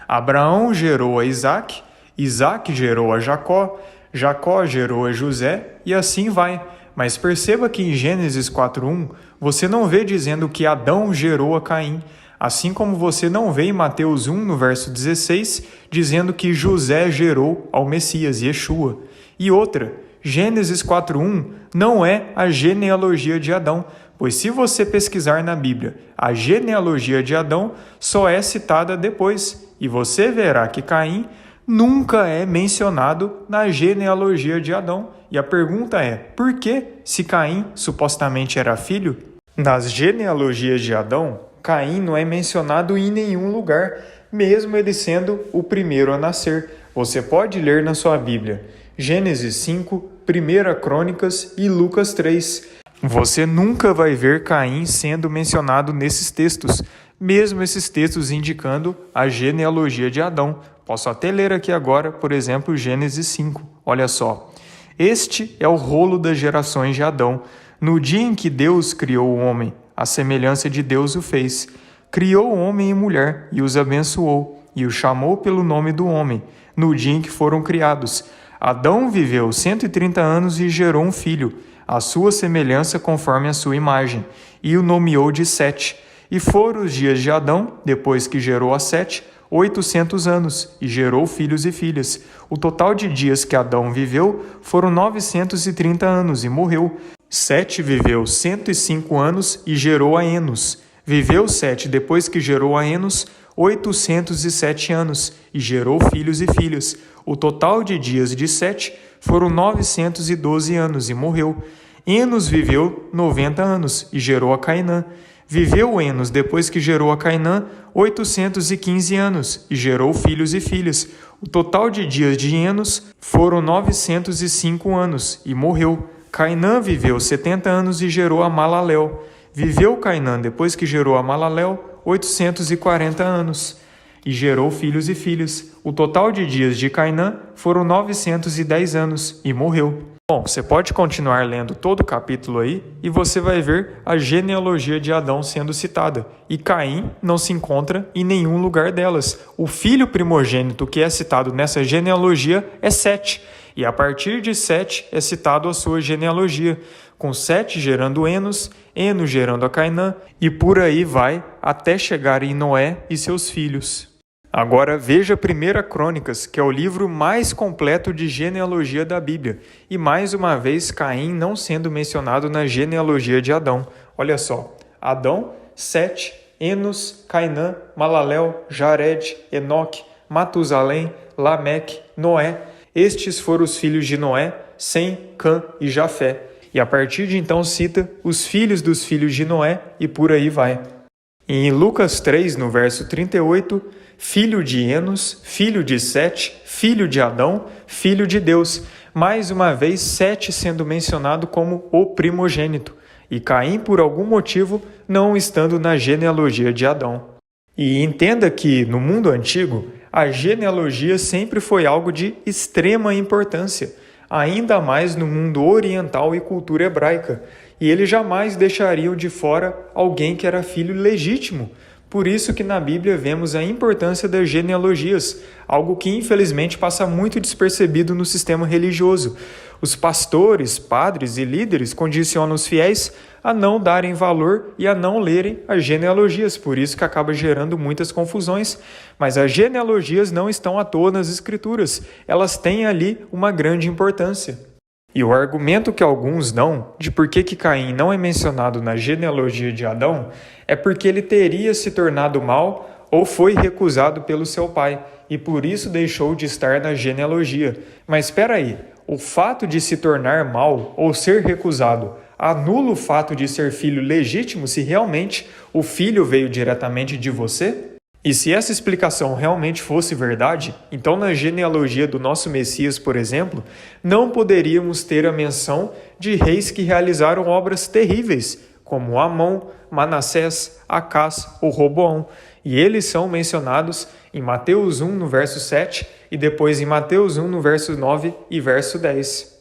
A: Abraão gerou a Isaac, Isaac gerou a Jacó, Jacó gerou a José e assim vai. Mas perceba que em Gênesis 4:1 você não vê dizendo que Adão gerou a Caim, assim como você não vê em Mateus 1, no verso 16, dizendo que José gerou ao Messias, Yeshua. E outra, Gênesis 4:1 não é a genealogia de Adão, pois se você pesquisar na Bíblia, a genealogia de Adão só é citada depois, e você verá que Caim nunca é mencionado na genealogia de Adão. E a pergunta é, por que, se Caim supostamente era filho? Nas genealogias de Adão, Caim não é mencionado em nenhum lugar, mesmo ele sendo o primeiro a nascer. Você pode ler na sua Bíblia Gênesis 5, 1 Crônicas e Lucas 3. Você nunca vai ver Caim sendo mencionado nesses textos, mesmo esses textos indicando a genealogia de Adão. Posso até ler aqui agora, por exemplo, Gênesis 5. Olha só. Este é o rolo das gerações de Adão. No dia em que Deus criou o homem, a semelhança de Deus o fez. Criou homem e mulher e os abençoou, e os chamou pelo nome do homem, no dia em que foram criados. Adão viveu 130 anos e gerou um filho, à sua semelhança conforme a sua imagem, e o nomeou de Sete. E foram os dias de Adão, depois que gerou a Sete, 800 anos, e gerou filhos e filhas. O total de dias que Adão viveu foram 930 anos, e morreu. Sete viveu 105 anos e gerou a Enos. Viveu Sete, depois que gerou a Enos, 807 anos, e gerou filhos e filhas. O total de dias de Sete foram 912 anos, e morreu. Enos viveu 90 anos, e gerou a Cainã. Viveu Enos, depois que gerou a Cainã, 815 anos, e gerou filhos e filhas. O total de dias de Enos foram 905 anos, e morreu. Cainã viveu 70 anos e gerou a Malalel. Viveu Cainã, depois que gerou a Malalel, 840 anos, e gerou filhos e filhas. O total de dias de Cainã foram 910 anos, e morreu. Bom, você pode continuar lendo todo o capítulo aí e você vai ver a genealogia de Adão sendo citada. E Caim não se encontra em nenhum lugar delas. O filho primogênito que é citado nessa genealogia é Sete. E a partir de Sete é citado a sua genealogia, com Sete gerando Enos, Enos gerando a Cainã, e por aí vai até chegar em Noé e seus filhos. Agora veja 1 Crônicas, que é o livro mais completo de genealogia da Bíblia, e mais uma vez Caim não sendo mencionado na genealogia de Adão. Olha só, Adão, Sete, Enos, Cainã, Malalel, Jared, Enoque, Matusalém, Lameque, Noé. Estes foram os filhos de Noé, Sem, Cã e Jafé. E a partir de então cita os filhos dos filhos de Noé e por aí vai. E em Lucas 3, no verso 38, filho de Enos, filho de Sete, filho de Adão, filho de Deus. Mais uma vez, Sete sendo mencionado como o primogênito, e Caim, por algum motivo, não estando na genealogia de Adão. E entenda que, no mundo antigo, a genealogia sempre foi algo de extrema importância, ainda mais no mundo oriental e cultura hebraica, e eles jamais deixariam de fora alguém que era filho legítimo. Por isso que na Bíblia vemos a importância das genealogias, algo que infelizmente passa muito despercebido no sistema religioso. Os pastores, padres e líderes condicionam os fiéis a não darem valor e a não lerem as genealogias, por isso que acaba gerando muitas confusões. Mas as genealogias não estão à toa nas Escrituras, elas têm ali uma grande importância. E o argumento que alguns dão de por que Caim não é mencionado na genealogia de Adão é porque ele teria se tornado mau ou foi recusado pelo seu pai e por isso deixou de estar na genealogia. Mas espera aí, o fato de se tornar mau ou ser recusado anula o fato de ser filho legítimo se realmente o filho veio diretamente de você? E se essa explicação realmente fosse verdade, então na genealogia do nosso Messias, por exemplo, não poderíamos ter a menção de reis que realizaram obras terríveis, como Amon, Manassés, Acás ou Roboão, e eles são mencionados em Mateus 1, no verso 7, e depois em Mateus 1, no verso 9 e verso 10.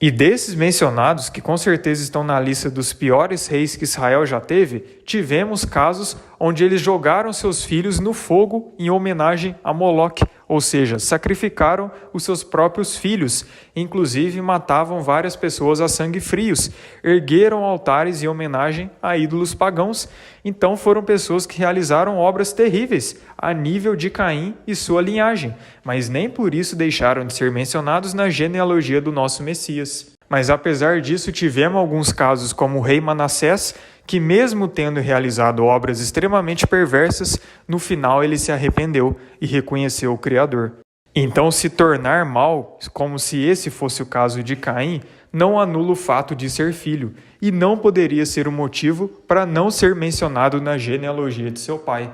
A: E desses mencionados, que com certeza estão na lista dos piores reis que Israel já teve, tivemos casos onde eles jogaram seus filhos no fogo em homenagem a Moloque, ou seja, sacrificaram os seus próprios filhos, inclusive matavam várias pessoas a sangue frios, ergueram altares em homenagem a ídolos pagãos. Então foram pessoas que realizaram obras terríveis a nível de Caim e sua linhagem, mas nem por isso deixaram de ser mencionados na genealogia do nosso Messias. Mas apesar disso, tivemos alguns casos como o rei Manassés, que mesmo tendo realizado obras extremamente perversas, no final ele se arrependeu e reconheceu o Criador. Então, se tornar mal, como se esse fosse o caso de Caim, não anula o fato de ser filho, e não poderia ser um motivo para não ser mencionado na genealogia de seu pai.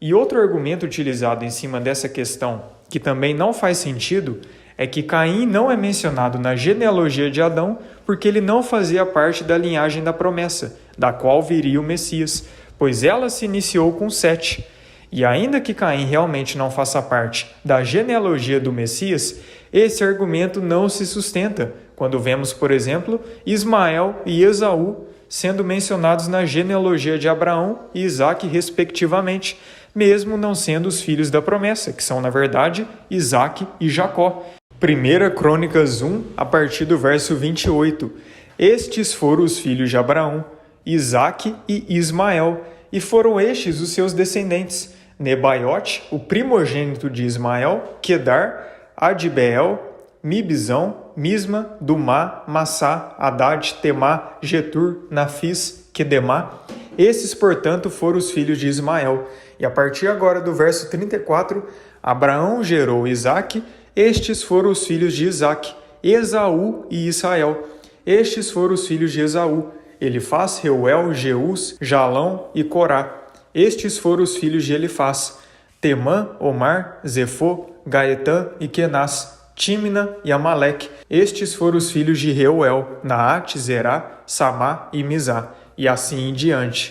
A: E outro argumento utilizado em cima dessa questão, que também não faz sentido, é que Caim não é mencionado na genealogia de Adão porque ele não fazia parte da linhagem da promessa, da qual viria o Messias, pois ela se iniciou com Sete. E ainda que Caim realmente não faça parte da genealogia do Messias, esse argumento não se sustenta, quando vemos, por exemplo, Ismael e Esaú sendo mencionados na genealogia de Abraão e Isaque, respectivamente, mesmo não sendo os filhos da promessa, que são, na verdade, Isaque e Jacó. 1 Crônicas 1, a partir do verso 28. Estes foram os filhos de Abraão, Isaque e Ismael, e foram estes os seus descendentes: Nebaiote, o primogênito de Ismael, Quedar, Adbeel, Mibzão, Misma, Dumá, Massá, Haddad, Temá, Getur, Nafis, Quedemá. Esses, portanto, foram os filhos de Ismael. E a partir agora do verso 34, Abraão gerou Isaque. Estes foram os filhos de Isaque, Esaú e Israel. Estes foram os filhos de Esaú, Elifaz, Reuel, Jeús, Jalão e Corá. Estes foram os filhos de Elifaz, Temã, Omar, Zefô, Gaetã e Kenaz, Tímina e Amaleque. Estes foram os filhos de Reuel, Naate, Zerá, Samá e Mizá, e assim em diante.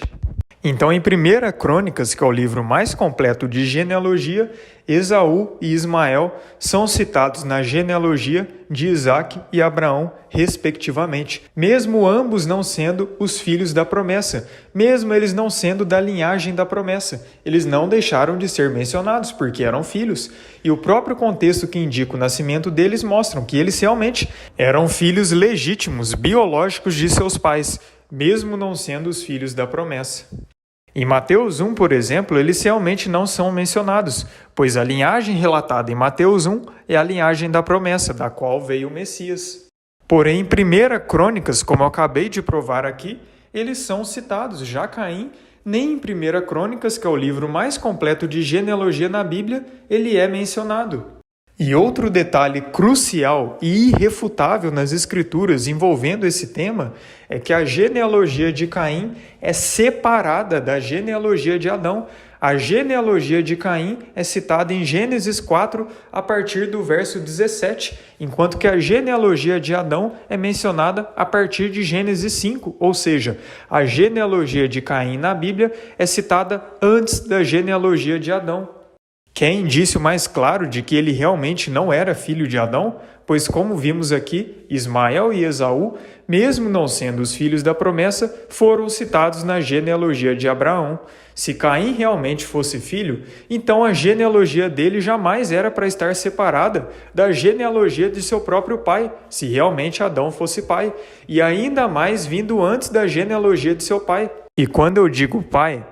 A: Então, em 1 Crônicas, que é o livro mais completo de genealogia, Esaú e Ismael são citados na genealogia de Isaque e Abraão, respectivamente, mesmo ambos não sendo os filhos da promessa, mesmo eles não sendo da linhagem da promessa. Eles não deixaram de ser mencionados, porque eram filhos, e o próprio contexto que indica o nascimento deles mostram que eles realmente eram filhos legítimos, biológicos de seus pais, mesmo não sendo os filhos da promessa. Em Mateus 1, por exemplo, eles realmente não são mencionados, pois a linhagem relatada em Mateus 1 é a linhagem da promessa, da qual veio o Messias. Porém, em 1 Crônicas, como eu acabei de provar aqui, eles são citados. Já Caim nem em 1 Crônicas, que é o livro mais completo de genealogia na Bíblia, ele é mencionado. E outro detalhe crucial e irrefutável nas Escrituras envolvendo esse tema é que a genealogia de Caim é separada da genealogia de Adão. A genealogia de Caim é citada em Gênesis 4, a partir do verso 17, enquanto que a genealogia de Adão é mencionada a partir de Gênesis 5, ou seja, a genealogia de Caim na Bíblia é citada antes da genealogia de Adão. Quer indício mais claro de que ele realmente não era filho de Adão? Pois, como vimos aqui, Ismael e Esaú, mesmo não sendo os filhos da promessa, foram citados na genealogia de Abraão. Se Caim realmente fosse filho, então a genealogia dele jamais era para estar separada da genealogia de seu próprio pai, se realmente Adão fosse pai, e ainda mais vindo antes da genealogia de seu pai. E quando eu digo pai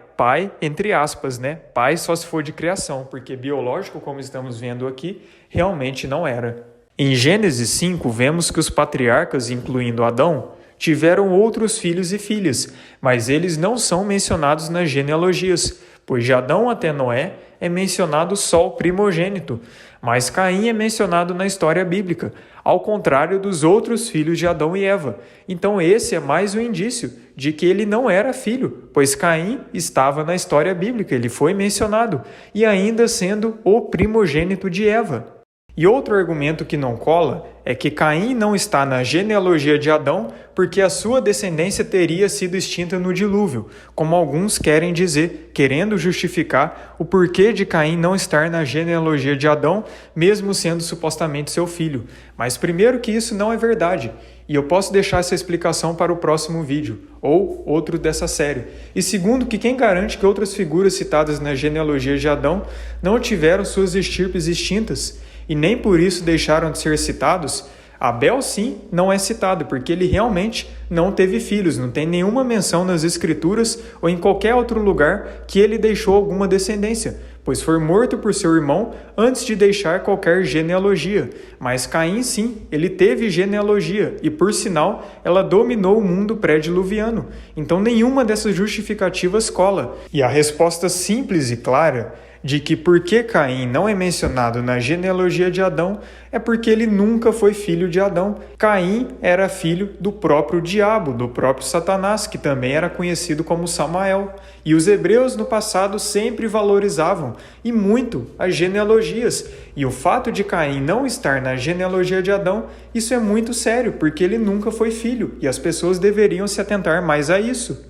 A: entre aspas, né? Pai só se for de criação, porque biológico, como estamos vendo aqui, realmente não era. Em Gênesis 5, vemos que os patriarcas, incluindo Adão, tiveram outros filhos e filhas, mas eles não são mencionados nas genealogias, pois de Adão até Noé é mencionado só o primogênito, mas Caim é mencionado na história bíblica, ao contrário dos outros filhos de Adão e Eva. Então esse é mais um indício de que ele não era filho, pois Caim estava na história bíblica, ele foi mencionado, e ainda sendo o primogênito de Eva. E outro argumento que não cola é que Caim não está na genealogia de Adão porque a sua descendência teria sido extinta no dilúvio, como alguns querem dizer, querendo justificar o porquê de Caim não estar na genealogia de Adão, mesmo sendo supostamente seu filho. Mas primeiro que isso não é verdade, e eu posso deixar essa explicação para o próximo vídeo, ou outro dessa série. E segundo que quem garante que outras figuras citadas na genealogia de Adão não tiveram suas estirpes extintas, e nem por isso deixaram de ser citados? Abel, sim, não é citado, porque ele realmente não teve filhos, não tem nenhuma menção nas Escrituras ou em qualquer outro lugar que ele deixou alguma descendência, pois foi morto por seu irmão antes de deixar qualquer genealogia. Mas Caim, sim, ele teve genealogia, e por sinal, ela dominou o mundo pré-diluviano. Então nenhuma dessas justificativas cola. E a resposta simples e clara de que por que Caim não é mencionado na genealogia de Adão é porque ele nunca foi filho de Adão. Caim era filho do próprio diabo, do próprio Satanás, que também era conhecido como Samael. E os hebreus no passado sempre valorizavam, e muito, as genealogias. E o fato de Caim não estar na genealogia de Adão, isso é muito sério, porque ele nunca foi filho, e as pessoas deveriam se atentar mais a isso.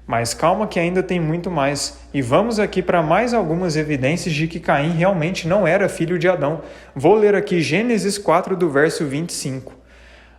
A: Mas calma que ainda tem muito mais, e vamos aqui para mais algumas evidências de que Caim realmente não era filho de Adão. Vou ler aqui Gênesis 4, do verso 25.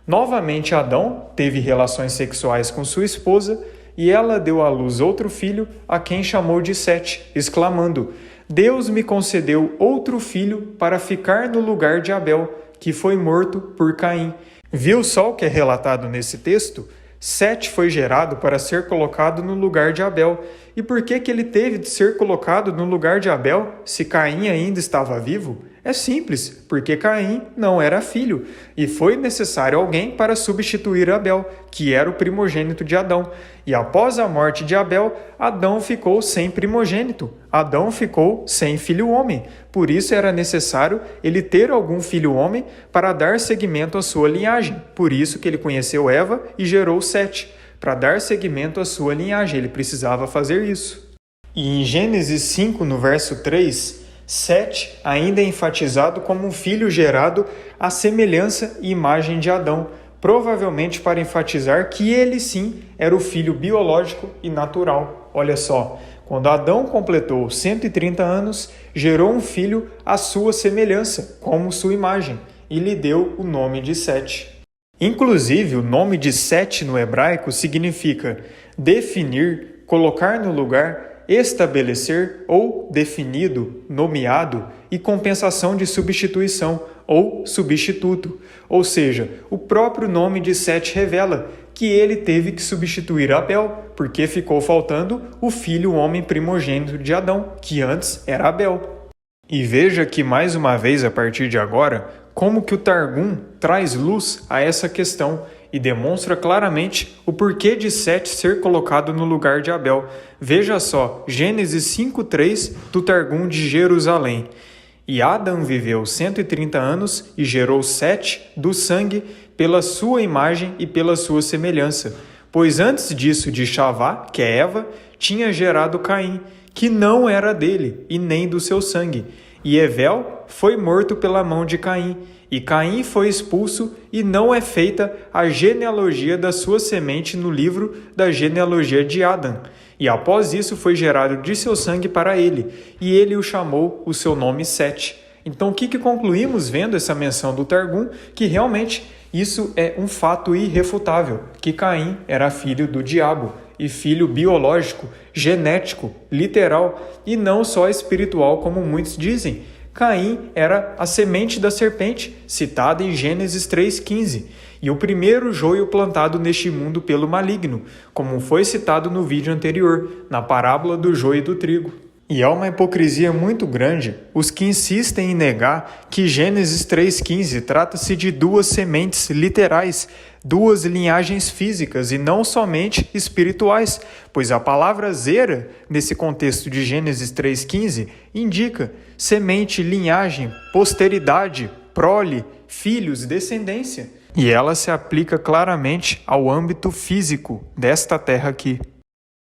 A: Novamente Adão teve relações sexuais com sua esposa, e ela deu à luz outro filho, a quem chamou de Sete, exclamando: Deus me concedeu outro filho para ficar no lugar de Abel, que foi morto por Caim. Viu só o que é relatado nesse texto? Sete foi gerado para ser colocado no lugar de Abel. E por que ele teve de ser colocado no lugar de Abel, se Caim ainda estava vivo? É simples, porque Caim não era filho, e foi necessário alguém para substituir Abel, que era o primogênito de Adão. E após a morte de Abel, Adão ficou sem primogênito. Adão ficou sem filho homem. Por isso era necessário ele ter algum filho homem para dar seguimento à sua linhagem. Por isso que ele conheceu Eva e gerou Sete. Para dar seguimento à sua linhagem, ele precisava fazer isso. E em Gênesis 5, no verso 3, Sete ainda é enfatizado como um filho gerado à semelhança e imagem de Adão, provavelmente para enfatizar que ele sim era o filho biológico e natural. Olha só, quando Adão completou 130 anos, gerou um filho à sua semelhança, como sua imagem, e lhe deu o nome de Sete. Inclusive, o nome de Sete no hebraico significa definir, colocar no lugar, estabelecer ou definido, nomeado, e compensação de substituição ou substituto. Ou seja, o próprio nome de Sete revela que ele teve que substituir Abel, porque ficou faltando o filho homem primogênito de Adão, que antes era Abel. E veja que mais uma vez, a partir de agora, como que o Targum traz luz a essa questão. e demonstra claramente o porquê de Sete ser colocado no lugar de Abel. Veja só, Gênesis 5:3 do Targum de Jerusalém. E Adão viveu 130 anos e gerou Sete do sangue pela sua imagem e pela sua semelhança. Pois antes disso de Chavá, que é Eva, tinha gerado Caim, que não era dele e nem do seu sangue. E Evel foi morto pela mão de Caim, e Caim foi expulso, e não é feita a genealogia da sua semente no livro da genealogia de Adão. E após isso foi gerado de seu sangue para ele, e ele o chamou o seu nome Sete. Então o que concluímos vendo essa menção do Targum? Que realmente isso é um fato irrefutável, que Caim era filho do diabo, e filho biológico, genético, literal, e não só espiritual como muitos dizem. Caim era a semente da serpente, citada em Gênesis 3,15, e o primeiro joio plantado neste mundo pelo maligno, como foi citado no vídeo anterior, na parábola do joio e do trigo. E é uma hipocrisia muito grande os que insistem em negar que Gênesis 3,15 trata-se de duas sementes literais, duas linhagens físicas e não somente espirituais, pois a palavra zera, nesse contexto de Gênesis 3,15, indica semente, linhagem, posteridade, prole, filhos, descendência. E ela se aplica claramente ao âmbito físico desta terra aqui.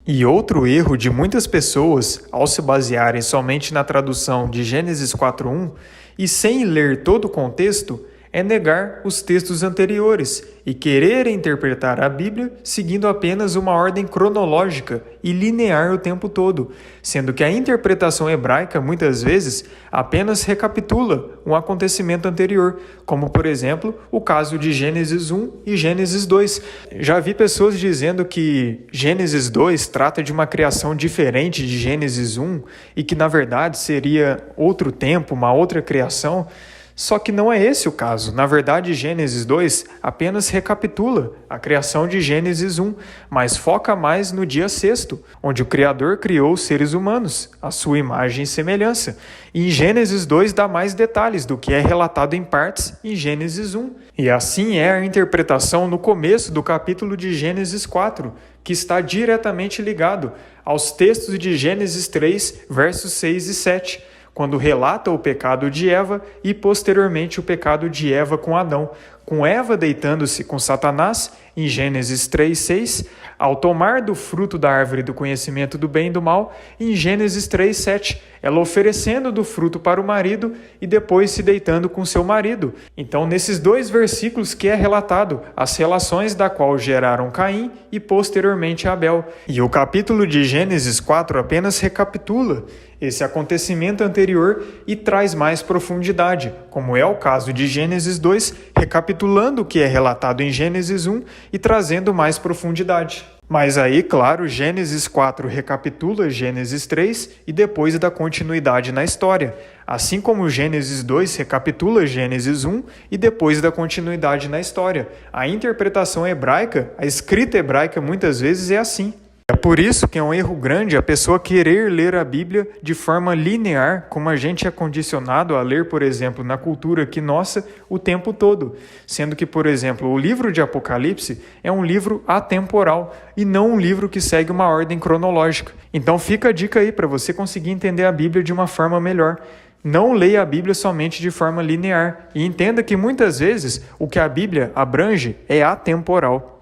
A: E outro erro de muitas pessoas, ao se basearem somente na tradução de Gênesis 4:1 e sem ler todo o contexto, é negar os textos anteriores e querer interpretar a Bíblia seguindo apenas uma ordem cronológica e linear o tempo todo, sendo que a interpretação hebraica, muitas vezes, apenas recapitula um acontecimento anterior, como, por exemplo, o caso de Gênesis 1 e Gênesis 2. Já vi pessoas dizendo que Gênesis 2 trata de uma criação diferente de Gênesis 1 e que, na verdade, seria outro tempo, uma outra criação. Só que não é esse o caso. Na verdade, Gênesis 2 apenas recapitula a criação de Gênesis 1, mas foca mais no dia sexto, onde o Criador criou os seres humanos, à sua imagem e semelhança. E em Gênesis 2 dá mais detalhes do que é relatado em partes em Gênesis 1. E assim é a interpretação no começo do capítulo de Gênesis 4, que está diretamente ligado aos textos de Gênesis 3, versos 6 e 7. Quando relata o pecado de Eva e posteriormente o pecado de Eva com Adão, com Eva deitando-se com Satanás, em Gênesis 3:6, ao tomar do fruto da árvore do conhecimento do bem e do mal, em Gênesis 3:7, ela oferecendo do fruto para o marido e depois se deitando com seu marido. Então, nesses dois versículos que é relatado as relações da qual geraram Caim e posteriormente Abel. E o capítulo de Gênesis 4 apenas recapitula esse acontecimento anterior e traz mais profundidade, como é o caso de Gênesis 2, recapitulando o que é relatado em Gênesis 1 e trazendo mais profundidade. Mas aí, claro, Gênesis 4 recapitula Gênesis 3 e depois dá continuidade na história, assim como Gênesis 2 recapitula Gênesis 1 e depois dá continuidade na história. A interpretação hebraica, a escrita hebraica muitas vezes é assim. É por isso que é um erro grande a pessoa querer ler a Bíblia de forma linear, como a gente é condicionado a ler, por exemplo, na cultura aqui nossa, o tempo todo. Sendo que, por exemplo, o livro de Apocalipse é um livro atemporal e não um livro que segue uma ordem cronológica. Então fica a dica aí para você conseguir entender a Bíblia de uma forma melhor. Não leia a Bíblia somente de forma linear e entenda que muitas vezes o que a Bíblia abrange é atemporal.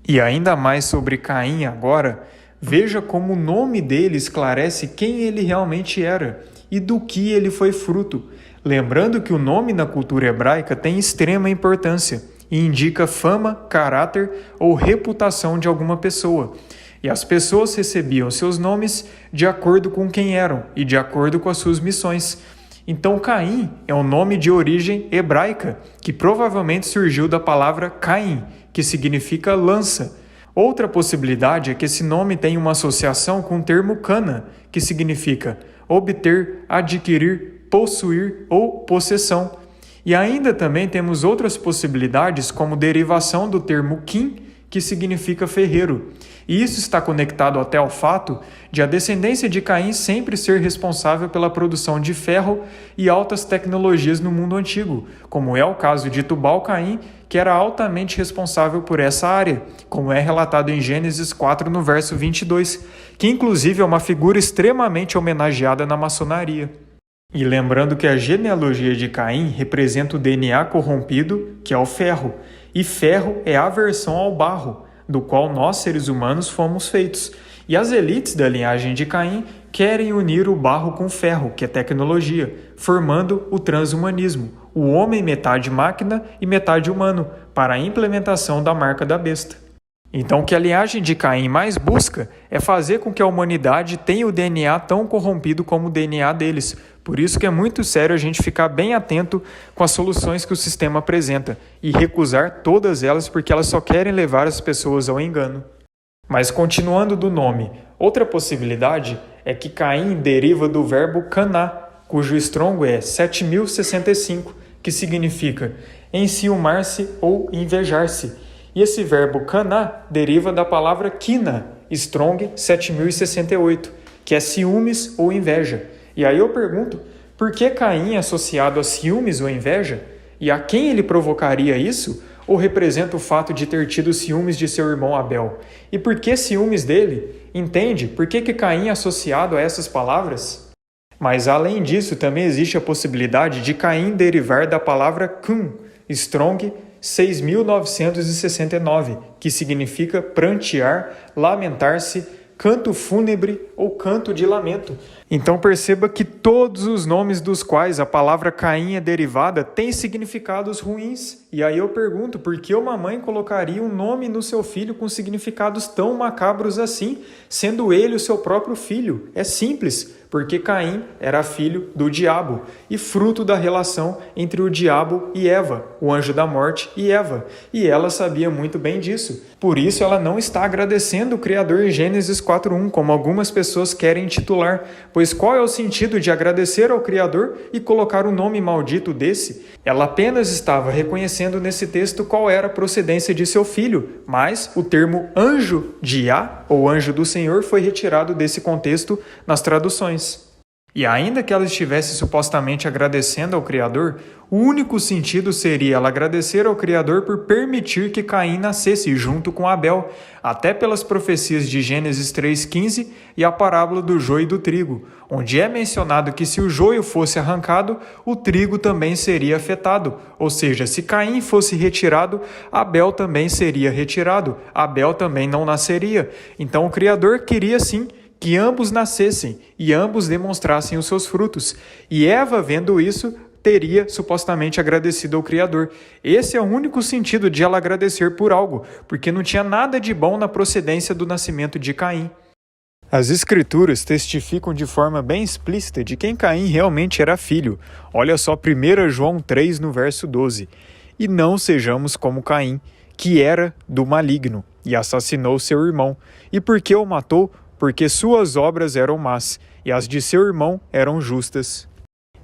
A: E ainda mais sobre Caim agora, veja como o nome dele esclarece quem ele realmente era e do que ele foi fruto. Lembrando que o nome na cultura hebraica tem extrema importância e indica fama, caráter ou reputação de alguma pessoa. E as pessoas recebiam seus nomes de acordo com quem eram e de acordo com as suas missões. Então Caim é um nome de origem hebraica, que provavelmente surgiu da palavra Caim, que significa lança. Outra possibilidade é que esse nome tenha uma associação com o termo cana, que significa obter, adquirir, possuir ou possessão. E ainda também temos outras possibilidades como derivação do termo kim, que significa ferreiro. E isso está conectado até ao fato de a descendência de Caim sempre ser responsável pela produção de ferro e altas tecnologias no mundo antigo, como é o caso de Tubal-Caim, que era altamente responsável por essa área, como é relatado em Gênesis 4, no verso 22, que inclusive é uma figura extremamente homenageada na maçonaria. E lembrando que a genealogia de Caim representa o DNA corrompido, que é o ferro, e ferro é a aversão ao barro, do qual nós, seres humanos, fomos feitos. E as elites da linhagem de Caim querem unir o barro com o ferro, que é tecnologia, formando o transhumanismo, o homem metade máquina e metade humano, para a implementação da marca da besta. Então, o que a linhagem de Caim mais busca é fazer com que a humanidade tenha o DNA tão corrompido como o DNA deles. Por isso que é muito sério a gente ficar bem atento com as soluções que o sistema apresenta e recusar todas elas porque elas só querem levar as pessoas ao engano. Mas continuando do nome, outra possibilidade é que Caim deriva do verbo caná, cujo estrongo é 7065, que significa enciumar-se ou invejar-se. E esse verbo caná deriva da palavra quina, strong 7068, que é ciúmes ou inveja. E aí eu pergunto, por que Caim é associado a ciúmes ou inveja? E a quem ele provocaria isso? Ou representa o fato de ter tido ciúmes de seu irmão Abel? E por que ciúmes dele? Entende? Por que Caim é associado a essas palavras? Mas além disso, também existe a possibilidade de Caim derivar da palavra kun, strong 6.969, que significa prantear, lamentar-se, canto fúnebre ou canto de lamento. Então perceba que todos os nomes dos quais a palavra Caim é derivada têm significados ruins. E aí eu pergunto, por que uma mãe colocaria um nome no seu filho com significados tão macabros assim, sendo ele o seu próprio filho? É simples, porque Caim era filho do diabo e fruto da relação entre o diabo e Eva, o anjo da morte e Eva. E ela sabia muito bem disso. Por isso ela não está agradecendo o Criador em Gênesis 4:1, como algumas pessoas querem titular. Pois qual é o sentido de agradecer ao Criador e colocar um nome maldito desse? Ela apenas estava reconhecendo nesse texto qual era a procedência de seu filho, mas o termo anjo de Yah, ou anjo do Senhor, foi retirado desse contexto nas traduções. E ainda que ela estivesse supostamente agradecendo ao Criador, o único sentido seria ela agradecer ao Criador por permitir que Caim nascesse junto com Abel, até pelas profecias de Gênesis 3,15 e a parábola do joio e do trigo, onde é mencionado que se o joio fosse arrancado, o trigo também seria afetado, ou seja, se Caim fosse retirado, Abel também seria retirado, Abel também não nasceria. Então o Criador queria sim que ambos nascessem e ambos demonstrassem os seus frutos. E Eva, vendo isso, teria supostamente agradecido ao Criador. Esse é o único sentido de ela agradecer por algo, porque não tinha nada de bom na procedência do nascimento de Caim. As Escrituras testificam de forma bem explícita de quem Caim realmente era filho. Olha só 1 João 3, no verso 12. E não sejamos como Caim, que era do maligno, e assassinou seu irmão. E por que o matou? Porque suas obras eram más, e as de seu irmão eram justas.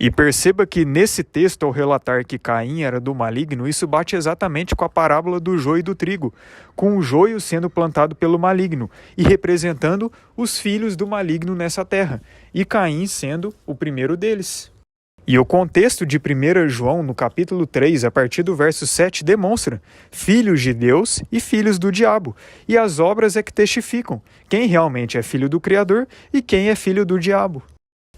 A: E perceba que nesse texto, ao relatar que Caim era do maligno, isso bate exatamente com a parábola do joio e do trigo, com o joio sendo plantado pelo maligno e representando os filhos do maligno nessa terra, e Caim sendo o primeiro deles. E o contexto de 1 João, no capítulo 3, a partir do verso 7, demonstra filhos de Deus e filhos do diabo. E as obras é que testificam quem realmente é filho do Criador e quem é filho do diabo.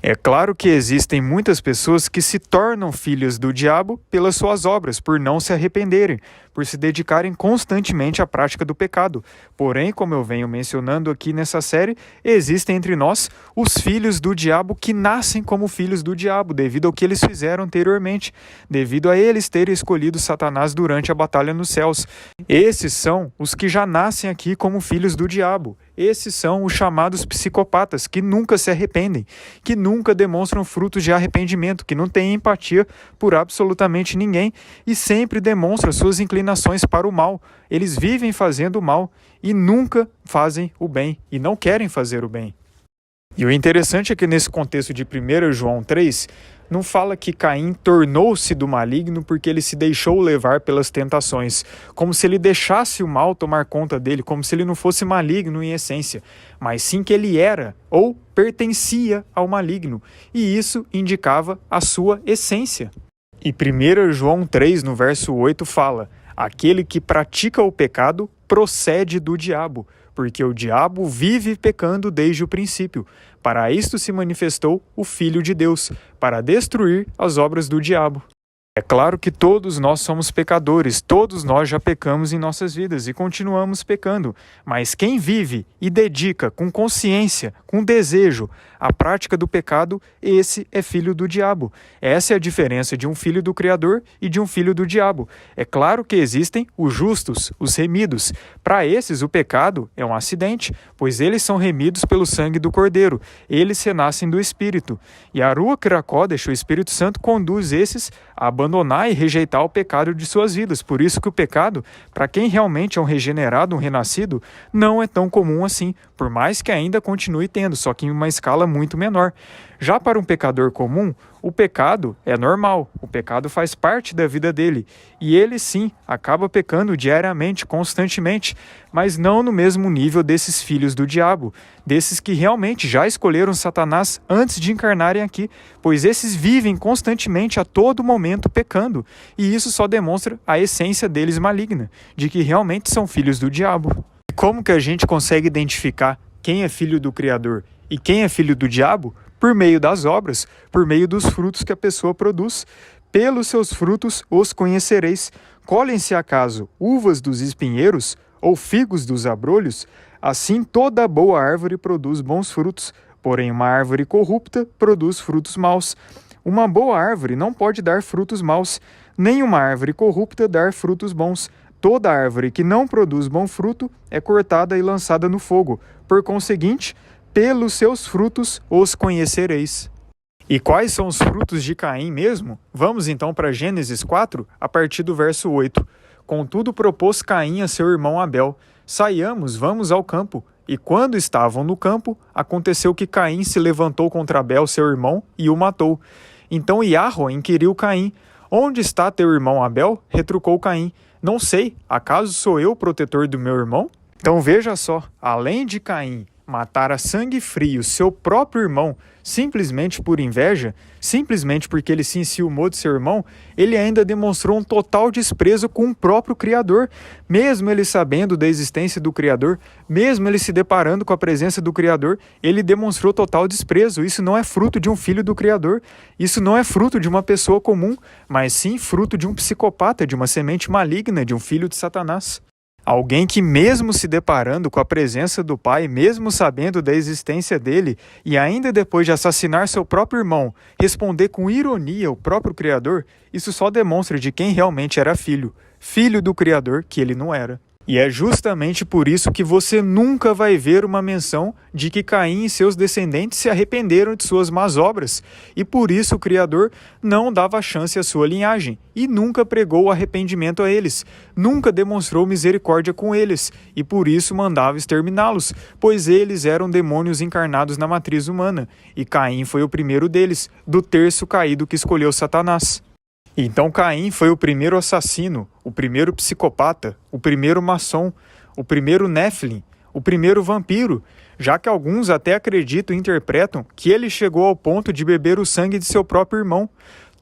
A: É claro que existem muitas pessoas que se tornam filhos do diabo pelas suas obras, por não se arrependerem, por se dedicarem constantemente à prática do pecado. Porém, como eu venho mencionando aqui nessa série, existem entre nós os filhos do diabo que nascem como filhos do diabo, devido ao que eles fizeram anteriormente, devido a eles terem escolhido Satanás durante a batalha nos céus. Esses são os que já nascem aqui como filhos do diabo. Esses são os chamados psicopatas, que nunca se arrependem, que nunca demonstram frutos de arrependimento, que não têm empatia por absolutamente ninguém e sempre demonstram suas inclinações para o mal. Eles vivem fazendo o mal e nunca fazem o bem e não querem fazer o bem. E o interessante é que nesse contexto de 1 João 3, não fala que Caim tornou-se do maligno porque ele se deixou levar pelas tentações, como se ele deixasse o mal tomar conta dele, como se ele não fosse maligno em essência, mas sim que ele era ou pertencia ao maligno, e isso indicava a sua essência. E 1 João 3, no verso 8, fala: aquele que pratica o pecado procede do diabo, porque o diabo vive pecando desde o princípio. Para isto se manifestou o Filho de Deus, para destruir as obras do diabo. É claro que todos nós somos pecadores, todos nós já pecamos em nossas vidas e continuamos pecando, mas quem vive e dedica com consciência, com desejo, a prática do pecado, esse é filho do diabo. Essa é a diferença de um filho do Criador e de um filho do diabo. É claro que existem os justos, os remidos. Para esses, o pecado é um acidente, pois eles são remidos pelo sangue do Cordeiro. Eles renascem do Espírito. E a Ruach HaKodesh, o Espírito Santo, conduz esses a abandonar e rejeitar o pecado de suas vidas. Por isso que o pecado, para quem realmente é um regenerado, um renascido, não é tão comum assim, por mais que ainda continue tendo, só que em uma escala muito menor. Já para um pecador comum, o pecado é normal, o pecado faz parte da vida dele, e ele sim acaba pecando diariamente, constantemente, mas não no mesmo nível desses filhos do diabo, desses que realmente já escolheram Satanás antes de encarnarem aqui, pois esses vivem constantemente a todo momento pecando, e isso só demonstra a essência deles maligna, de que realmente são filhos do diabo. E como que a gente consegue identificar quem é filho do Criador e quem é filho do diabo? Por meio das obras, por meio dos frutos que a pessoa produz. Pelos seus frutos os conhecereis. Colhem-se acaso uvas dos espinheiros ou figos dos abrolhos? Assim toda boa árvore produz bons frutos, porém uma árvore corrupta produz frutos maus. Uma boa árvore não pode dar frutos maus, nem uma árvore corrupta dar frutos bons. Toda árvore que não produz bom fruto é cortada e lançada no fogo. Por conseguinte, pelos seus frutos os conhecereis. E quais são os frutos de Caim mesmo? Vamos então para Gênesis 4, a partir do verso 8. Contudo propôs Caim a seu irmão Abel: saiamos, vamos ao campo. E quando estavam no campo, aconteceu que Caim se levantou contra Abel, seu irmão, e o matou. Então Iarro inquiriu Caim: onde está teu irmão Abel? Retrucou Caim: não sei, acaso sou eu o protetor do meu irmão? Então veja só, além de Caim matar a sangue frio seu próprio irmão simplesmente por inveja, simplesmente porque ele se enciumou de seu irmão, ele ainda demonstrou um total desprezo com o próprio Criador, mesmo ele sabendo da existência do Criador, mesmo ele se deparando com a presença do Criador, ele demonstrou total desprezo. Isso não é fruto de um filho do Criador, isso não é fruto de uma pessoa comum, mas sim fruto de um psicopata, de uma semente maligna, de um filho de Satanás. Alguém que mesmo se deparando com a presença do Pai, mesmo sabendo da existência dele, e ainda depois de assassinar seu próprio irmão, responder com ironia ao próprio Criador, isso só demonstra de quem realmente era filho, filho do Criador que ele não era. E é justamente por isso que você nunca vai ver uma menção de que Caim e seus descendentes se arrependeram de suas más obras, e por isso o Criador não dava chance à sua linhagem, e nunca pregou o arrependimento a eles, nunca demonstrou misericórdia com eles, e por isso mandava exterminá-los, pois eles eram demônios encarnados na matriz humana, e Caim foi o primeiro deles, do terço caído que escolheu Satanás. Então Caim foi o primeiro assassino, o primeiro psicopata, o primeiro maçom, o primeiro Nephilim, o primeiro vampiro, já que alguns até acreditam e interpretam que ele chegou ao ponto de beber o sangue de seu próprio irmão,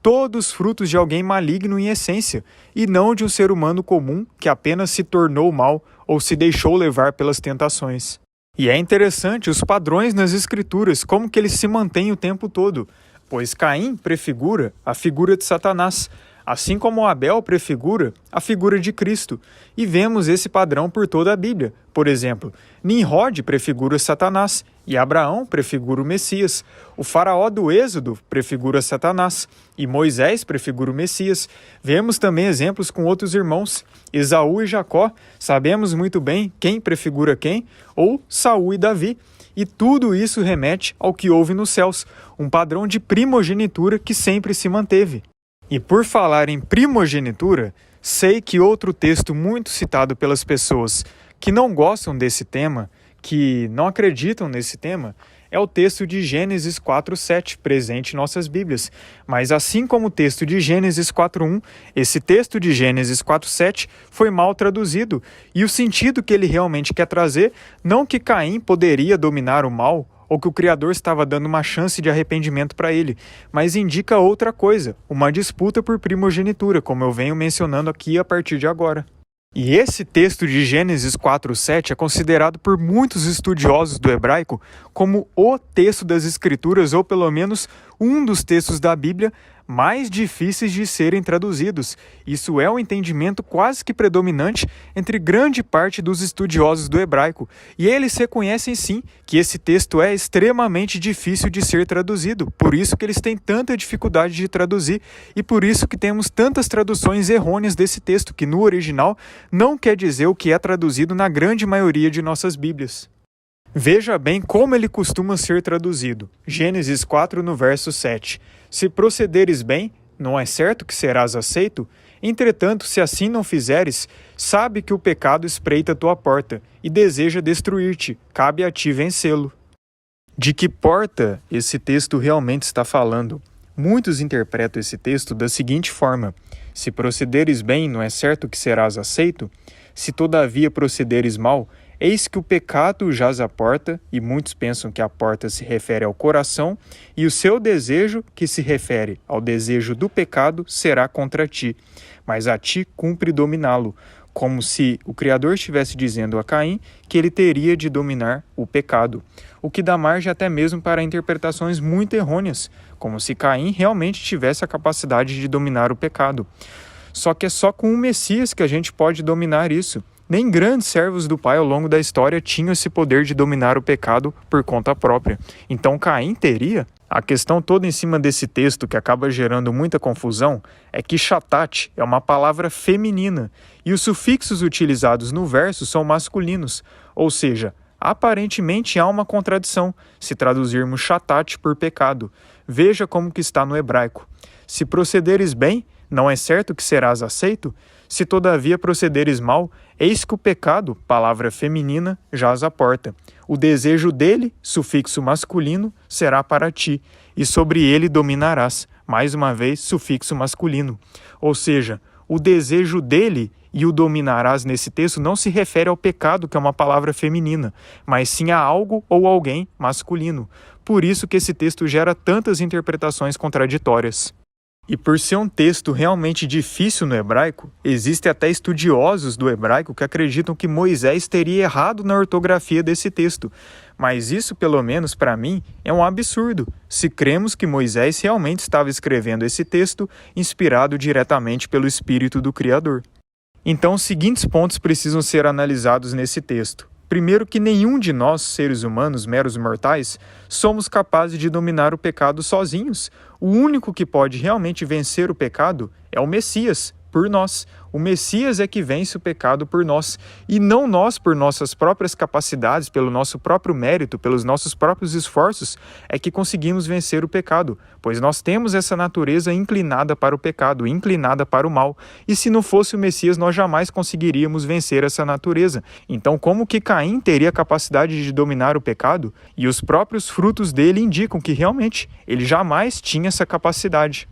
A: todos frutos de alguém maligno em essência, e não de um ser humano comum que apenas se tornou mal ou se deixou levar pelas tentações. E é interessante os padrões nas escrituras, como que eles se mantêm o tempo todo. Pois Caim prefigura a figura de Satanás, assim como Abel prefigura a figura de Cristo. E vemos esse padrão por toda a Bíblia. Por exemplo, Nimrod prefigura Satanás e Abraão prefigura o Messias. O faraó do Êxodo prefigura Satanás e Moisés prefigura o Messias. Vemos também exemplos com outros irmãos. Esaú e Jacó, sabemos muito bem quem prefigura quem, ou Saul e Davi. E tudo isso remete ao que houve nos céus, um padrão de primogenitura que sempre se manteve. E por falar em primogenitura, sei que outro texto muito citado pelas pessoas que não gostam desse tema, que não acreditam nesse tema, é o texto de Gênesis 4:7, presente em nossas Bíblias. Mas assim como o texto de Gênesis 4:1, esse texto de Gênesis 4:7 foi mal traduzido, e o sentido que ele realmente quer trazer, não que Caim poderia dominar o mal, ou que o Criador estava dando uma chance de arrependimento para ele, mas indica outra coisa, uma disputa por primogenitura, como eu venho mencionando aqui a partir de agora. E esse texto de Gênesis 4:7 é considerado por muitos estudiosos do hebraico como o texto das Escrituras, ou pelo menos um dos textos da Bíblia mais difíceis de serem traduzidos. Isso é um entendimento quase que predominante entre grande parte dos estudiosos do hebraico, e eles reconhecem sim que esse texto é extremamente difícil de ser traduzido, por isso que eles têm tanta dificuldade de traduzir, e por isso que temos tantas traduções errôneas desse texto, que no original não quer dizer o que é traduzido na grande maioria de nossas Bíblias. Veja bem como ele costuma ser traduzido. Gênesis 4, no verso 7. Se procederes bem, não é certo que serás aceito? Entretanto, se assim não fizeres, sabe que o pecado espreita tua porta e deseja destruir-te. Cabe a ti vencê-lo. De que porta esse texto realmente está falando? Muitos interpretam esse texto da seguinte forma: se procederes bem, não é certo que serás aceito? Se todavia procederes mal, eis que o pecado jaz à porta, e muitos pensam que a porta se refere ao coração, e o seu desejo, que se refere ao desejo do pecado, será contra ti. Mas a ti cumpre dominá-lo, como se o Criador estivesse dizendo a Caim que ele teria de dominar o pecado, o que dá margem até mesmo para interpretações muito errôneas, como se Caim realmente tivesse a capacidade de dominar o pecado. Só que é só com o Messias que a gente pode dominar isso. Nem grandes servos do Pai ao longo da história tinham esse poder de dominar o pecado por conta própria. Então Caim teria? A questão toda em cima desse texto, que acaba gerando muita confusão, é que chatat é uma palavra feminina e os sufixos utilizados no verso são masculinos, ou seja, aparentemente há uma contradição se traduzirmos chatat por pecado. Veja como que está no hebraico. Se procederes bem, não é certo que serás aceito? Se todavia procederes mal, eis que o pecado, palavra feminina, jaz à porta. O desejo dele, sufixo masculino, será para ti, e sobre ele dominarás. Mais uma vez, sufixo masculino. Ou seja, o desejo dele e o dominarás nesse texto não se refere ao pecado, que é uma palavra feminina, mas sim a algo ou alguém masculino. Por isso que esse texto gera tantas interpretações contraditórias. E por ser um texto realmente difícil no hebraico, existem até estudiosos do hebraico que acreditam que Moisés teria errado na ortografia desse texto. Mas isso, pelo menos para mim, é um absurdo, se cremos que Moisés realmente estava escrevendo esse texto inspirado diretamente pelo Espírito do Criador. Então, os seguintes pontos precisam ser analisados nesse texto. Primeiro, que nenhum de nós, seres humanos, meros mortais, somos capazes de dominar o pecado sozinhos. O único que pode realmente vencer o pecado é o Messias, por nós. O Messias é que vence o pecado por nós, e não nós por nossas próprias capacidades, pelo nosso próprio mérito, pelos nossos próprios esforços, é que conseguimos vencer o pecado, pois nós temos essa natureza inclinada para o pecado, inclinada para o mal, e se não fosse o Messias, nós jamais conseguiríamos vencer essa natureza. Então, como que Caim teria a capacidade de dominar o pecado? E os próprios frutos dele indicam que realmente ele jamais tinha essa capacidade.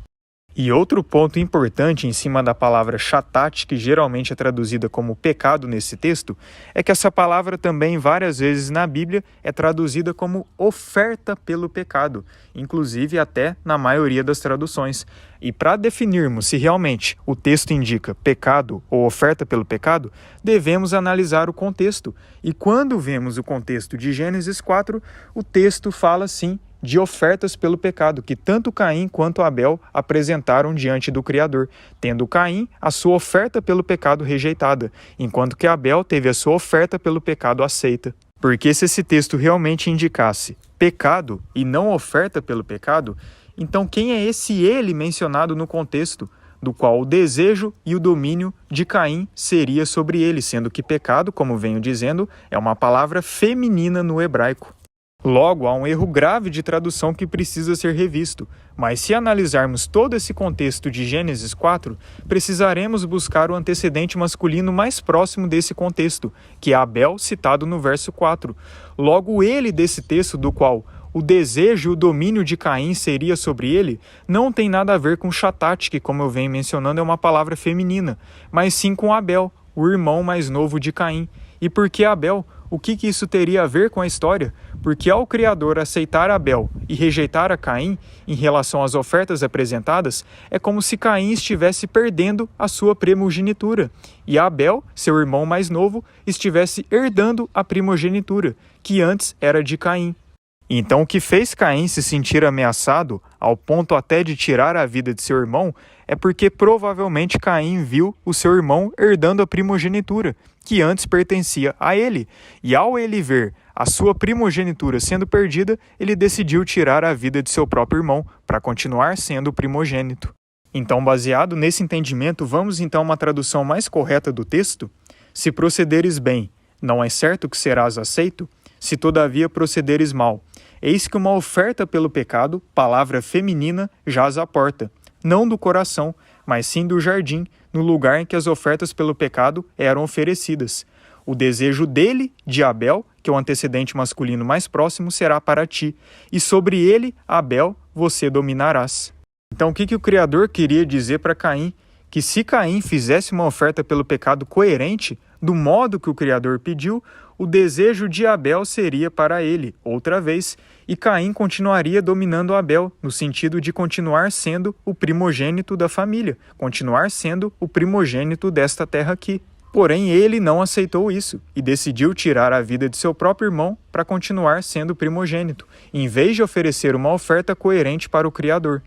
A: E outro ponto importante em cima da palavra chatat, que geralmente é traduzida como pecado nesse texto, é que essa palavra também várias vezes na Bíblia é traduzida como oferta pelo pecado, inclusive até na maioria das traduções. E para definirmos se realmente o texto indica pecado ou oferta pelo pecado, devemos analisar o contexto. E quando vemos o contexto de Gênesis 4, o texto fala sim de ofertas pelo pecado, que tanto Caim quanto Abel apresentaram diante do Criador, tendo Caim a sua oferta pelo pecado rejeitada, enquanto que Abel teve a sua oferta pelo pecado aceita. Porque se esse texto realmente indicasse pecado e não oferta pelo pecado, então quem é esse ele mencionado no contexto, do qual o desejo e o domínio de Caim seria sobre ele, sendo que pecado, como venho dizendo, é uma palavra feminina no hebraico. Logo, há um erro grave de tradução que precisa ser revisto, mas se analisarmos todo esse contexto de Gênesis 4, precisaremos buscar o antecedente masculino mais próximo desse contexto, que é Abel, citado no verso 4. Logo, ele desse texto, do qual o desejo e o domínio de Caim seria sobre ele, não tem nada a ver com Shatat, que, como eu venho mencionando, é uma palavra feminina, mas sim com Abel, o irmão mais novo de Caim. E por que Abel? O que isso teria a ver com a história? Porque ao Criador aceitar Abel e rejeitar a Caim em relação às ofertas apresentadas, é como se Caim estivesse perdendo a sua primogenitura e Abel, seu irmão mais novo, estivesse herdando a primogenitura, que antes era de Caim. Então o que fez Caim se sentir ameaçado, ao ponto até de tirar a vida de seu irmão, é porque provavelmente Caim viu o seu irmão herdando a primogenitura, que antes pertencia a ele, e ao ele ver a sua primogenitura sendo perdida, ele decidiu tirar a vida de seu próprio irmão para continuar sendo o primogênito. Então, baseado nesse entendimento, vamos então a uma tradução mais correta do texto? Se procederes bem, não é certo que serás aceito? Se todavia procederes mal, eis que uma oferta pelo pecado, palavra feminina, jaz à porta, não do coração, mas sim do jardim, no lugar em que as ofertas pelo pecado eram oferecidas. O desejo dele, de Abel, que é o antecedente masculino mais próximo, será para ti, e sobre ele, Abel, você dominarás. Então, o que o Criador queria dizer para Caim? Que se Caim fizesse uma oferta pelo pecado coerente, do modo que o Criador pediu, o desejo de Abel seria para ele, outra vez, e Caim continuaria dominando Abel, no sentido de continuar sendo o primogênito da família, continuar sendo o primogênito desta terra aqui. Porém, ele não aceitou isso e decidiu tirar a vida de seu próprio irmão para continuar sendo primogênito, em vez de oferecer uma oferta coerente para o Criador.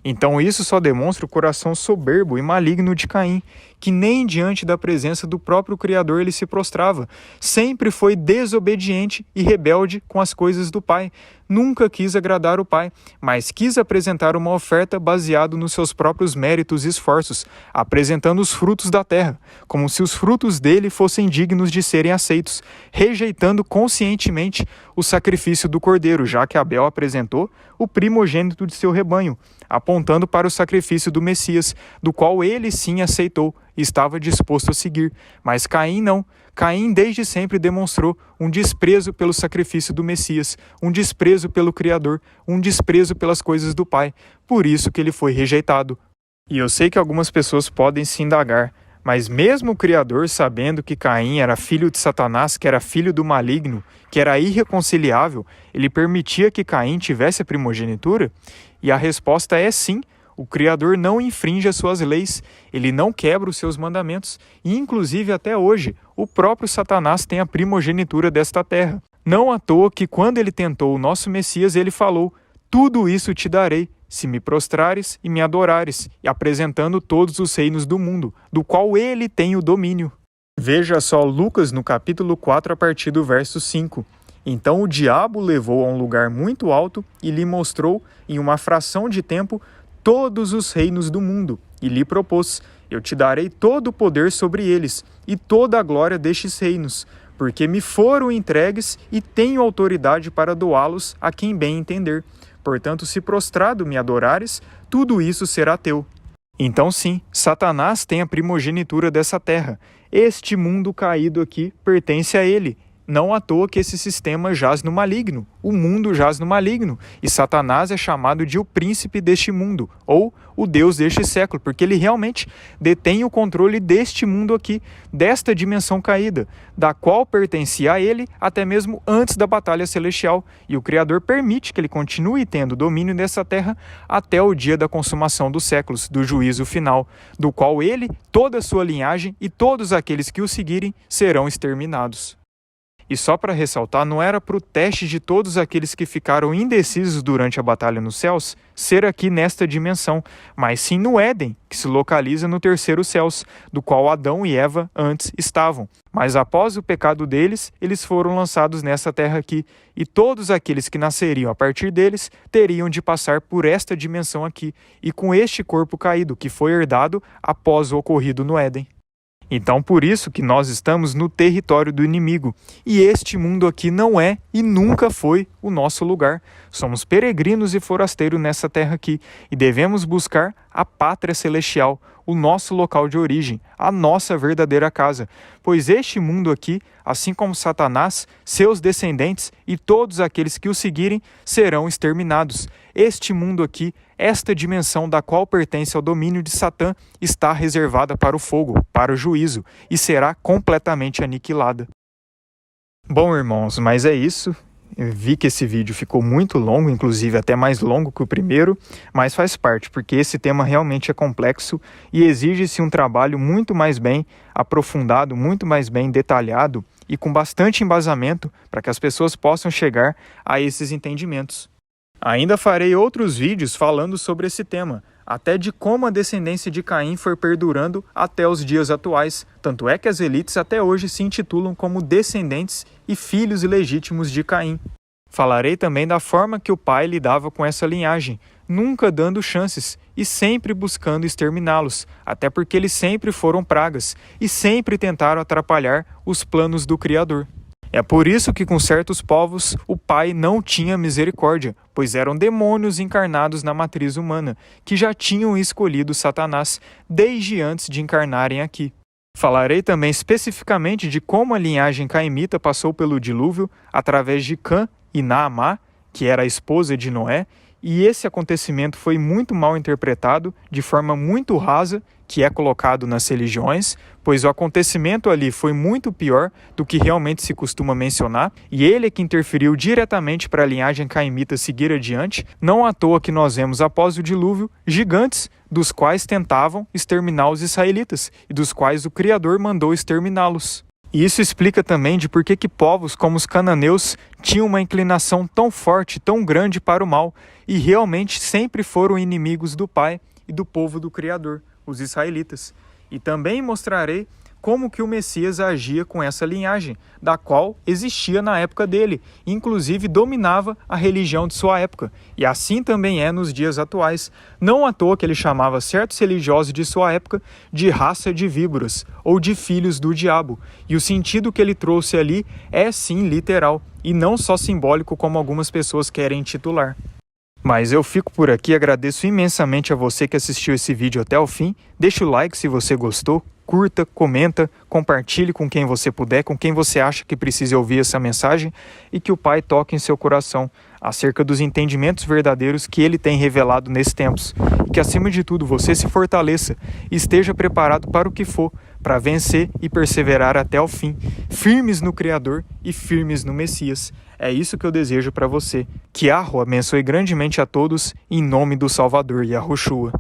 A: Então isso só demonstra o coração soberbo e maligno de Caim, que nem diante da presença do próprio Criador ele se prostrava. Sempre foi desobediente e rebelde com as coisas do Pai. Nunca quis agradar o Pai, mas quis apresentar uma oferta baseada nos seus próprios méritos e esforços, apresentando os frutos da terra, como se os frutos dele fossem dignos de serem aceitos, rejeitando conscientemente o sacrifício do cordeiro, já que Abel apresentou o primogênito de seu rebanho, apontando para o sacrifício do Messias, do qual ele sim aceitou e estava disposto a seguir. Mas Caim não. Caim desde sempre demonstrou um desprezo pelo sacrifício do Messias, um desprezo pelo Criador, um desprezo pelas coisas do Pai. Por isso que ele foi rejeitado. E eu sei que algumas pessoas podem se indagar, mas mesmo o Criador, sabendo que Caim era filho de Satanás, que era filho do maligno, que era irreconciliável, ele permitia que Caim tivesse a primogenitura? E a resposta é sim. O Criador não infringe as suas leis, ele não quebra os seus mandamentos, e inclusive até hoje, o próprio Satanás tem a primogenitura desta terra. Não à toa que quando ele tentou o nosso Messias, ele falou: tudo isso te darei, se me prostrares e me adorares, e apresentando todos os reinos do mundo, do qual ele tem o domínio. Veja só Lucas no capítulo 4 a partir do verso 5. Então o diabo o levou a um lugar muito alto e lhe mostrou, em uma fração de tempo, todos os reinos do mundo, e lhe propôs: eu te darei todo o poder sobre eles, e toda a glória destes reinos, porque me foram entregues e tenho autoridade para doá-los a quem bem entender. Portanto, se prostrado me adorares, tudo isso será teu. Então sim, Satanás tem a primogenitura dessa terra. Este mundo caído aqui pertence a ele. Não à toa que esse sistema jaz no maligno, o mundo jaz no maligno, e Satanás é chamado de o príncipe deste mundo, ou o Deus deste século, porque ele realmente detém o controle deste mundo aqui, desta dimensão caída, da qual pertencia a ele até mesmo antes da batalha celestial, e o Criador permite que ele continue tendo domínio dessa terra até o dia da consumação dos séculos, do juízo final, do qual ele, toda a sua linhagem e todos aqueles que o seguirem serão exterminados. E só para ressaltar, não era para o teste de todos aqueles que ficaram indecisos durante a batalha nos céus ser aqui nesta dimensão, mas sim no Éden, que se localiza no terceiro céus, do qual Adão e Eva antes estavam. Mas após o pecado deles, eles foram lançados nessa terra aqui, e todos aqueles que nasceriam a partir deles teriam de passar por esta dimensão aqui, e com este corpo caído, que foi herdado após o ocorrido no Éden. Então, por isso que nós estamos no território do inimigo, e este mundo aqui não é e nunca foi o nosso lugar. Somos peregrinos e forasteiros nessa terra aqui, e devemos buscar a pátria celestial, o nosso local de origem, a nossa verdadeira casa. Pois este mundo aqui, assim como Satanás, seus descendentes e todos aqueles que o seguirem, serão exterminados. Este mundo aqui, esta dimensão da qual pertence ao domínio de Satã, está reservada para o fogo, para o juízo, e será completamente aniquilada. Bom, irmãos, mas é isso. Eu vi que esse vídeo ficou muito longo, inclusive até mais longo que o primeiro, mas faz parte, porque esse tema realmente é complexo e exige-se um trabalho muito mais bem aprofundado, muito mais bem detalhado e com bastante embasamento para que as pessoas possam chegar a esses entendimentos. Ainda farei outros vídeos falando sobre esse tema, até de como a descendência de Caim foi perdurando até os dias atuais, tanto é que as elites até hoje se intitulam como descendentes e filhos ilegítimos de Caim. Falarei também da forma que o pai lidava com essa linhagem, nunca dando chances e sempre buscando exterminá-los, até porque eles sempre foram pragas e sempre tentaram atrapalhar os planos do Criador. É por isso que com certos povos o pai não tinha misericórdia, pois eram demônios encarnados na matriz humana, que já tinham escolhido Satanás desde antes de encarnarem aqui. Falarei também especificamente de como a linhagem caimita passou pelo dilúvio através de Cã e Naamá, que era a esposa de Noé, e esse acontecimento foi muito mal interpretado, de forma muito rasa, que é colocado nas religiões, pois o acontecimento ali foi muito pior do que realmente se costuma mencionar, e ele é que interferiu diretamente para a linhagem caimita seguir adiante, não à toa que nós vemos após o dilúvio gigantes, dos quais tentavam exterminar os israelitas, e dos quais o Criador mandou exterminá-los. E isso explica também de por que povos como os cananeus tinham uma inclinação tão forte, tão grande para o mal, e realmente sempre foram inimigos do Pai e do povo do Criador, os israelitas. E também mostrarei como que o Messias agia com essa linhagem, da qual existia na época dele, inclusive dominava a religião de sua época, e assim também é nos dias atuais. Não à toa que ele chamava certos religiosos de sua época de raça de víboras, ou de filhos do diabo, e o sentido que ele trouxe ali é sim literal, e não só simbólico como algumas pessoas querem intitular. Mas eu fico por aqui, agradeço imensamente a você que assistiu esse vídeo até o fim, deixa o like se você gostou, curta, comenta, compartilhe com quem você puder, com quem você acha que precisa ouvir essa mensagem e que o Pai toque em seu coração acerca dos entendimentos verdadeiros que Ele tem revelado nesses tempos. E que acima de tudo você se fortaleça e esteja preparado para o que for, para vencer e perseverar até o fim, firmes no Criador e firmes no Messias. É isso que eu desejo para você. Que Yahweh abençoe grandemente a todos, em nome do Salvador Yahushua.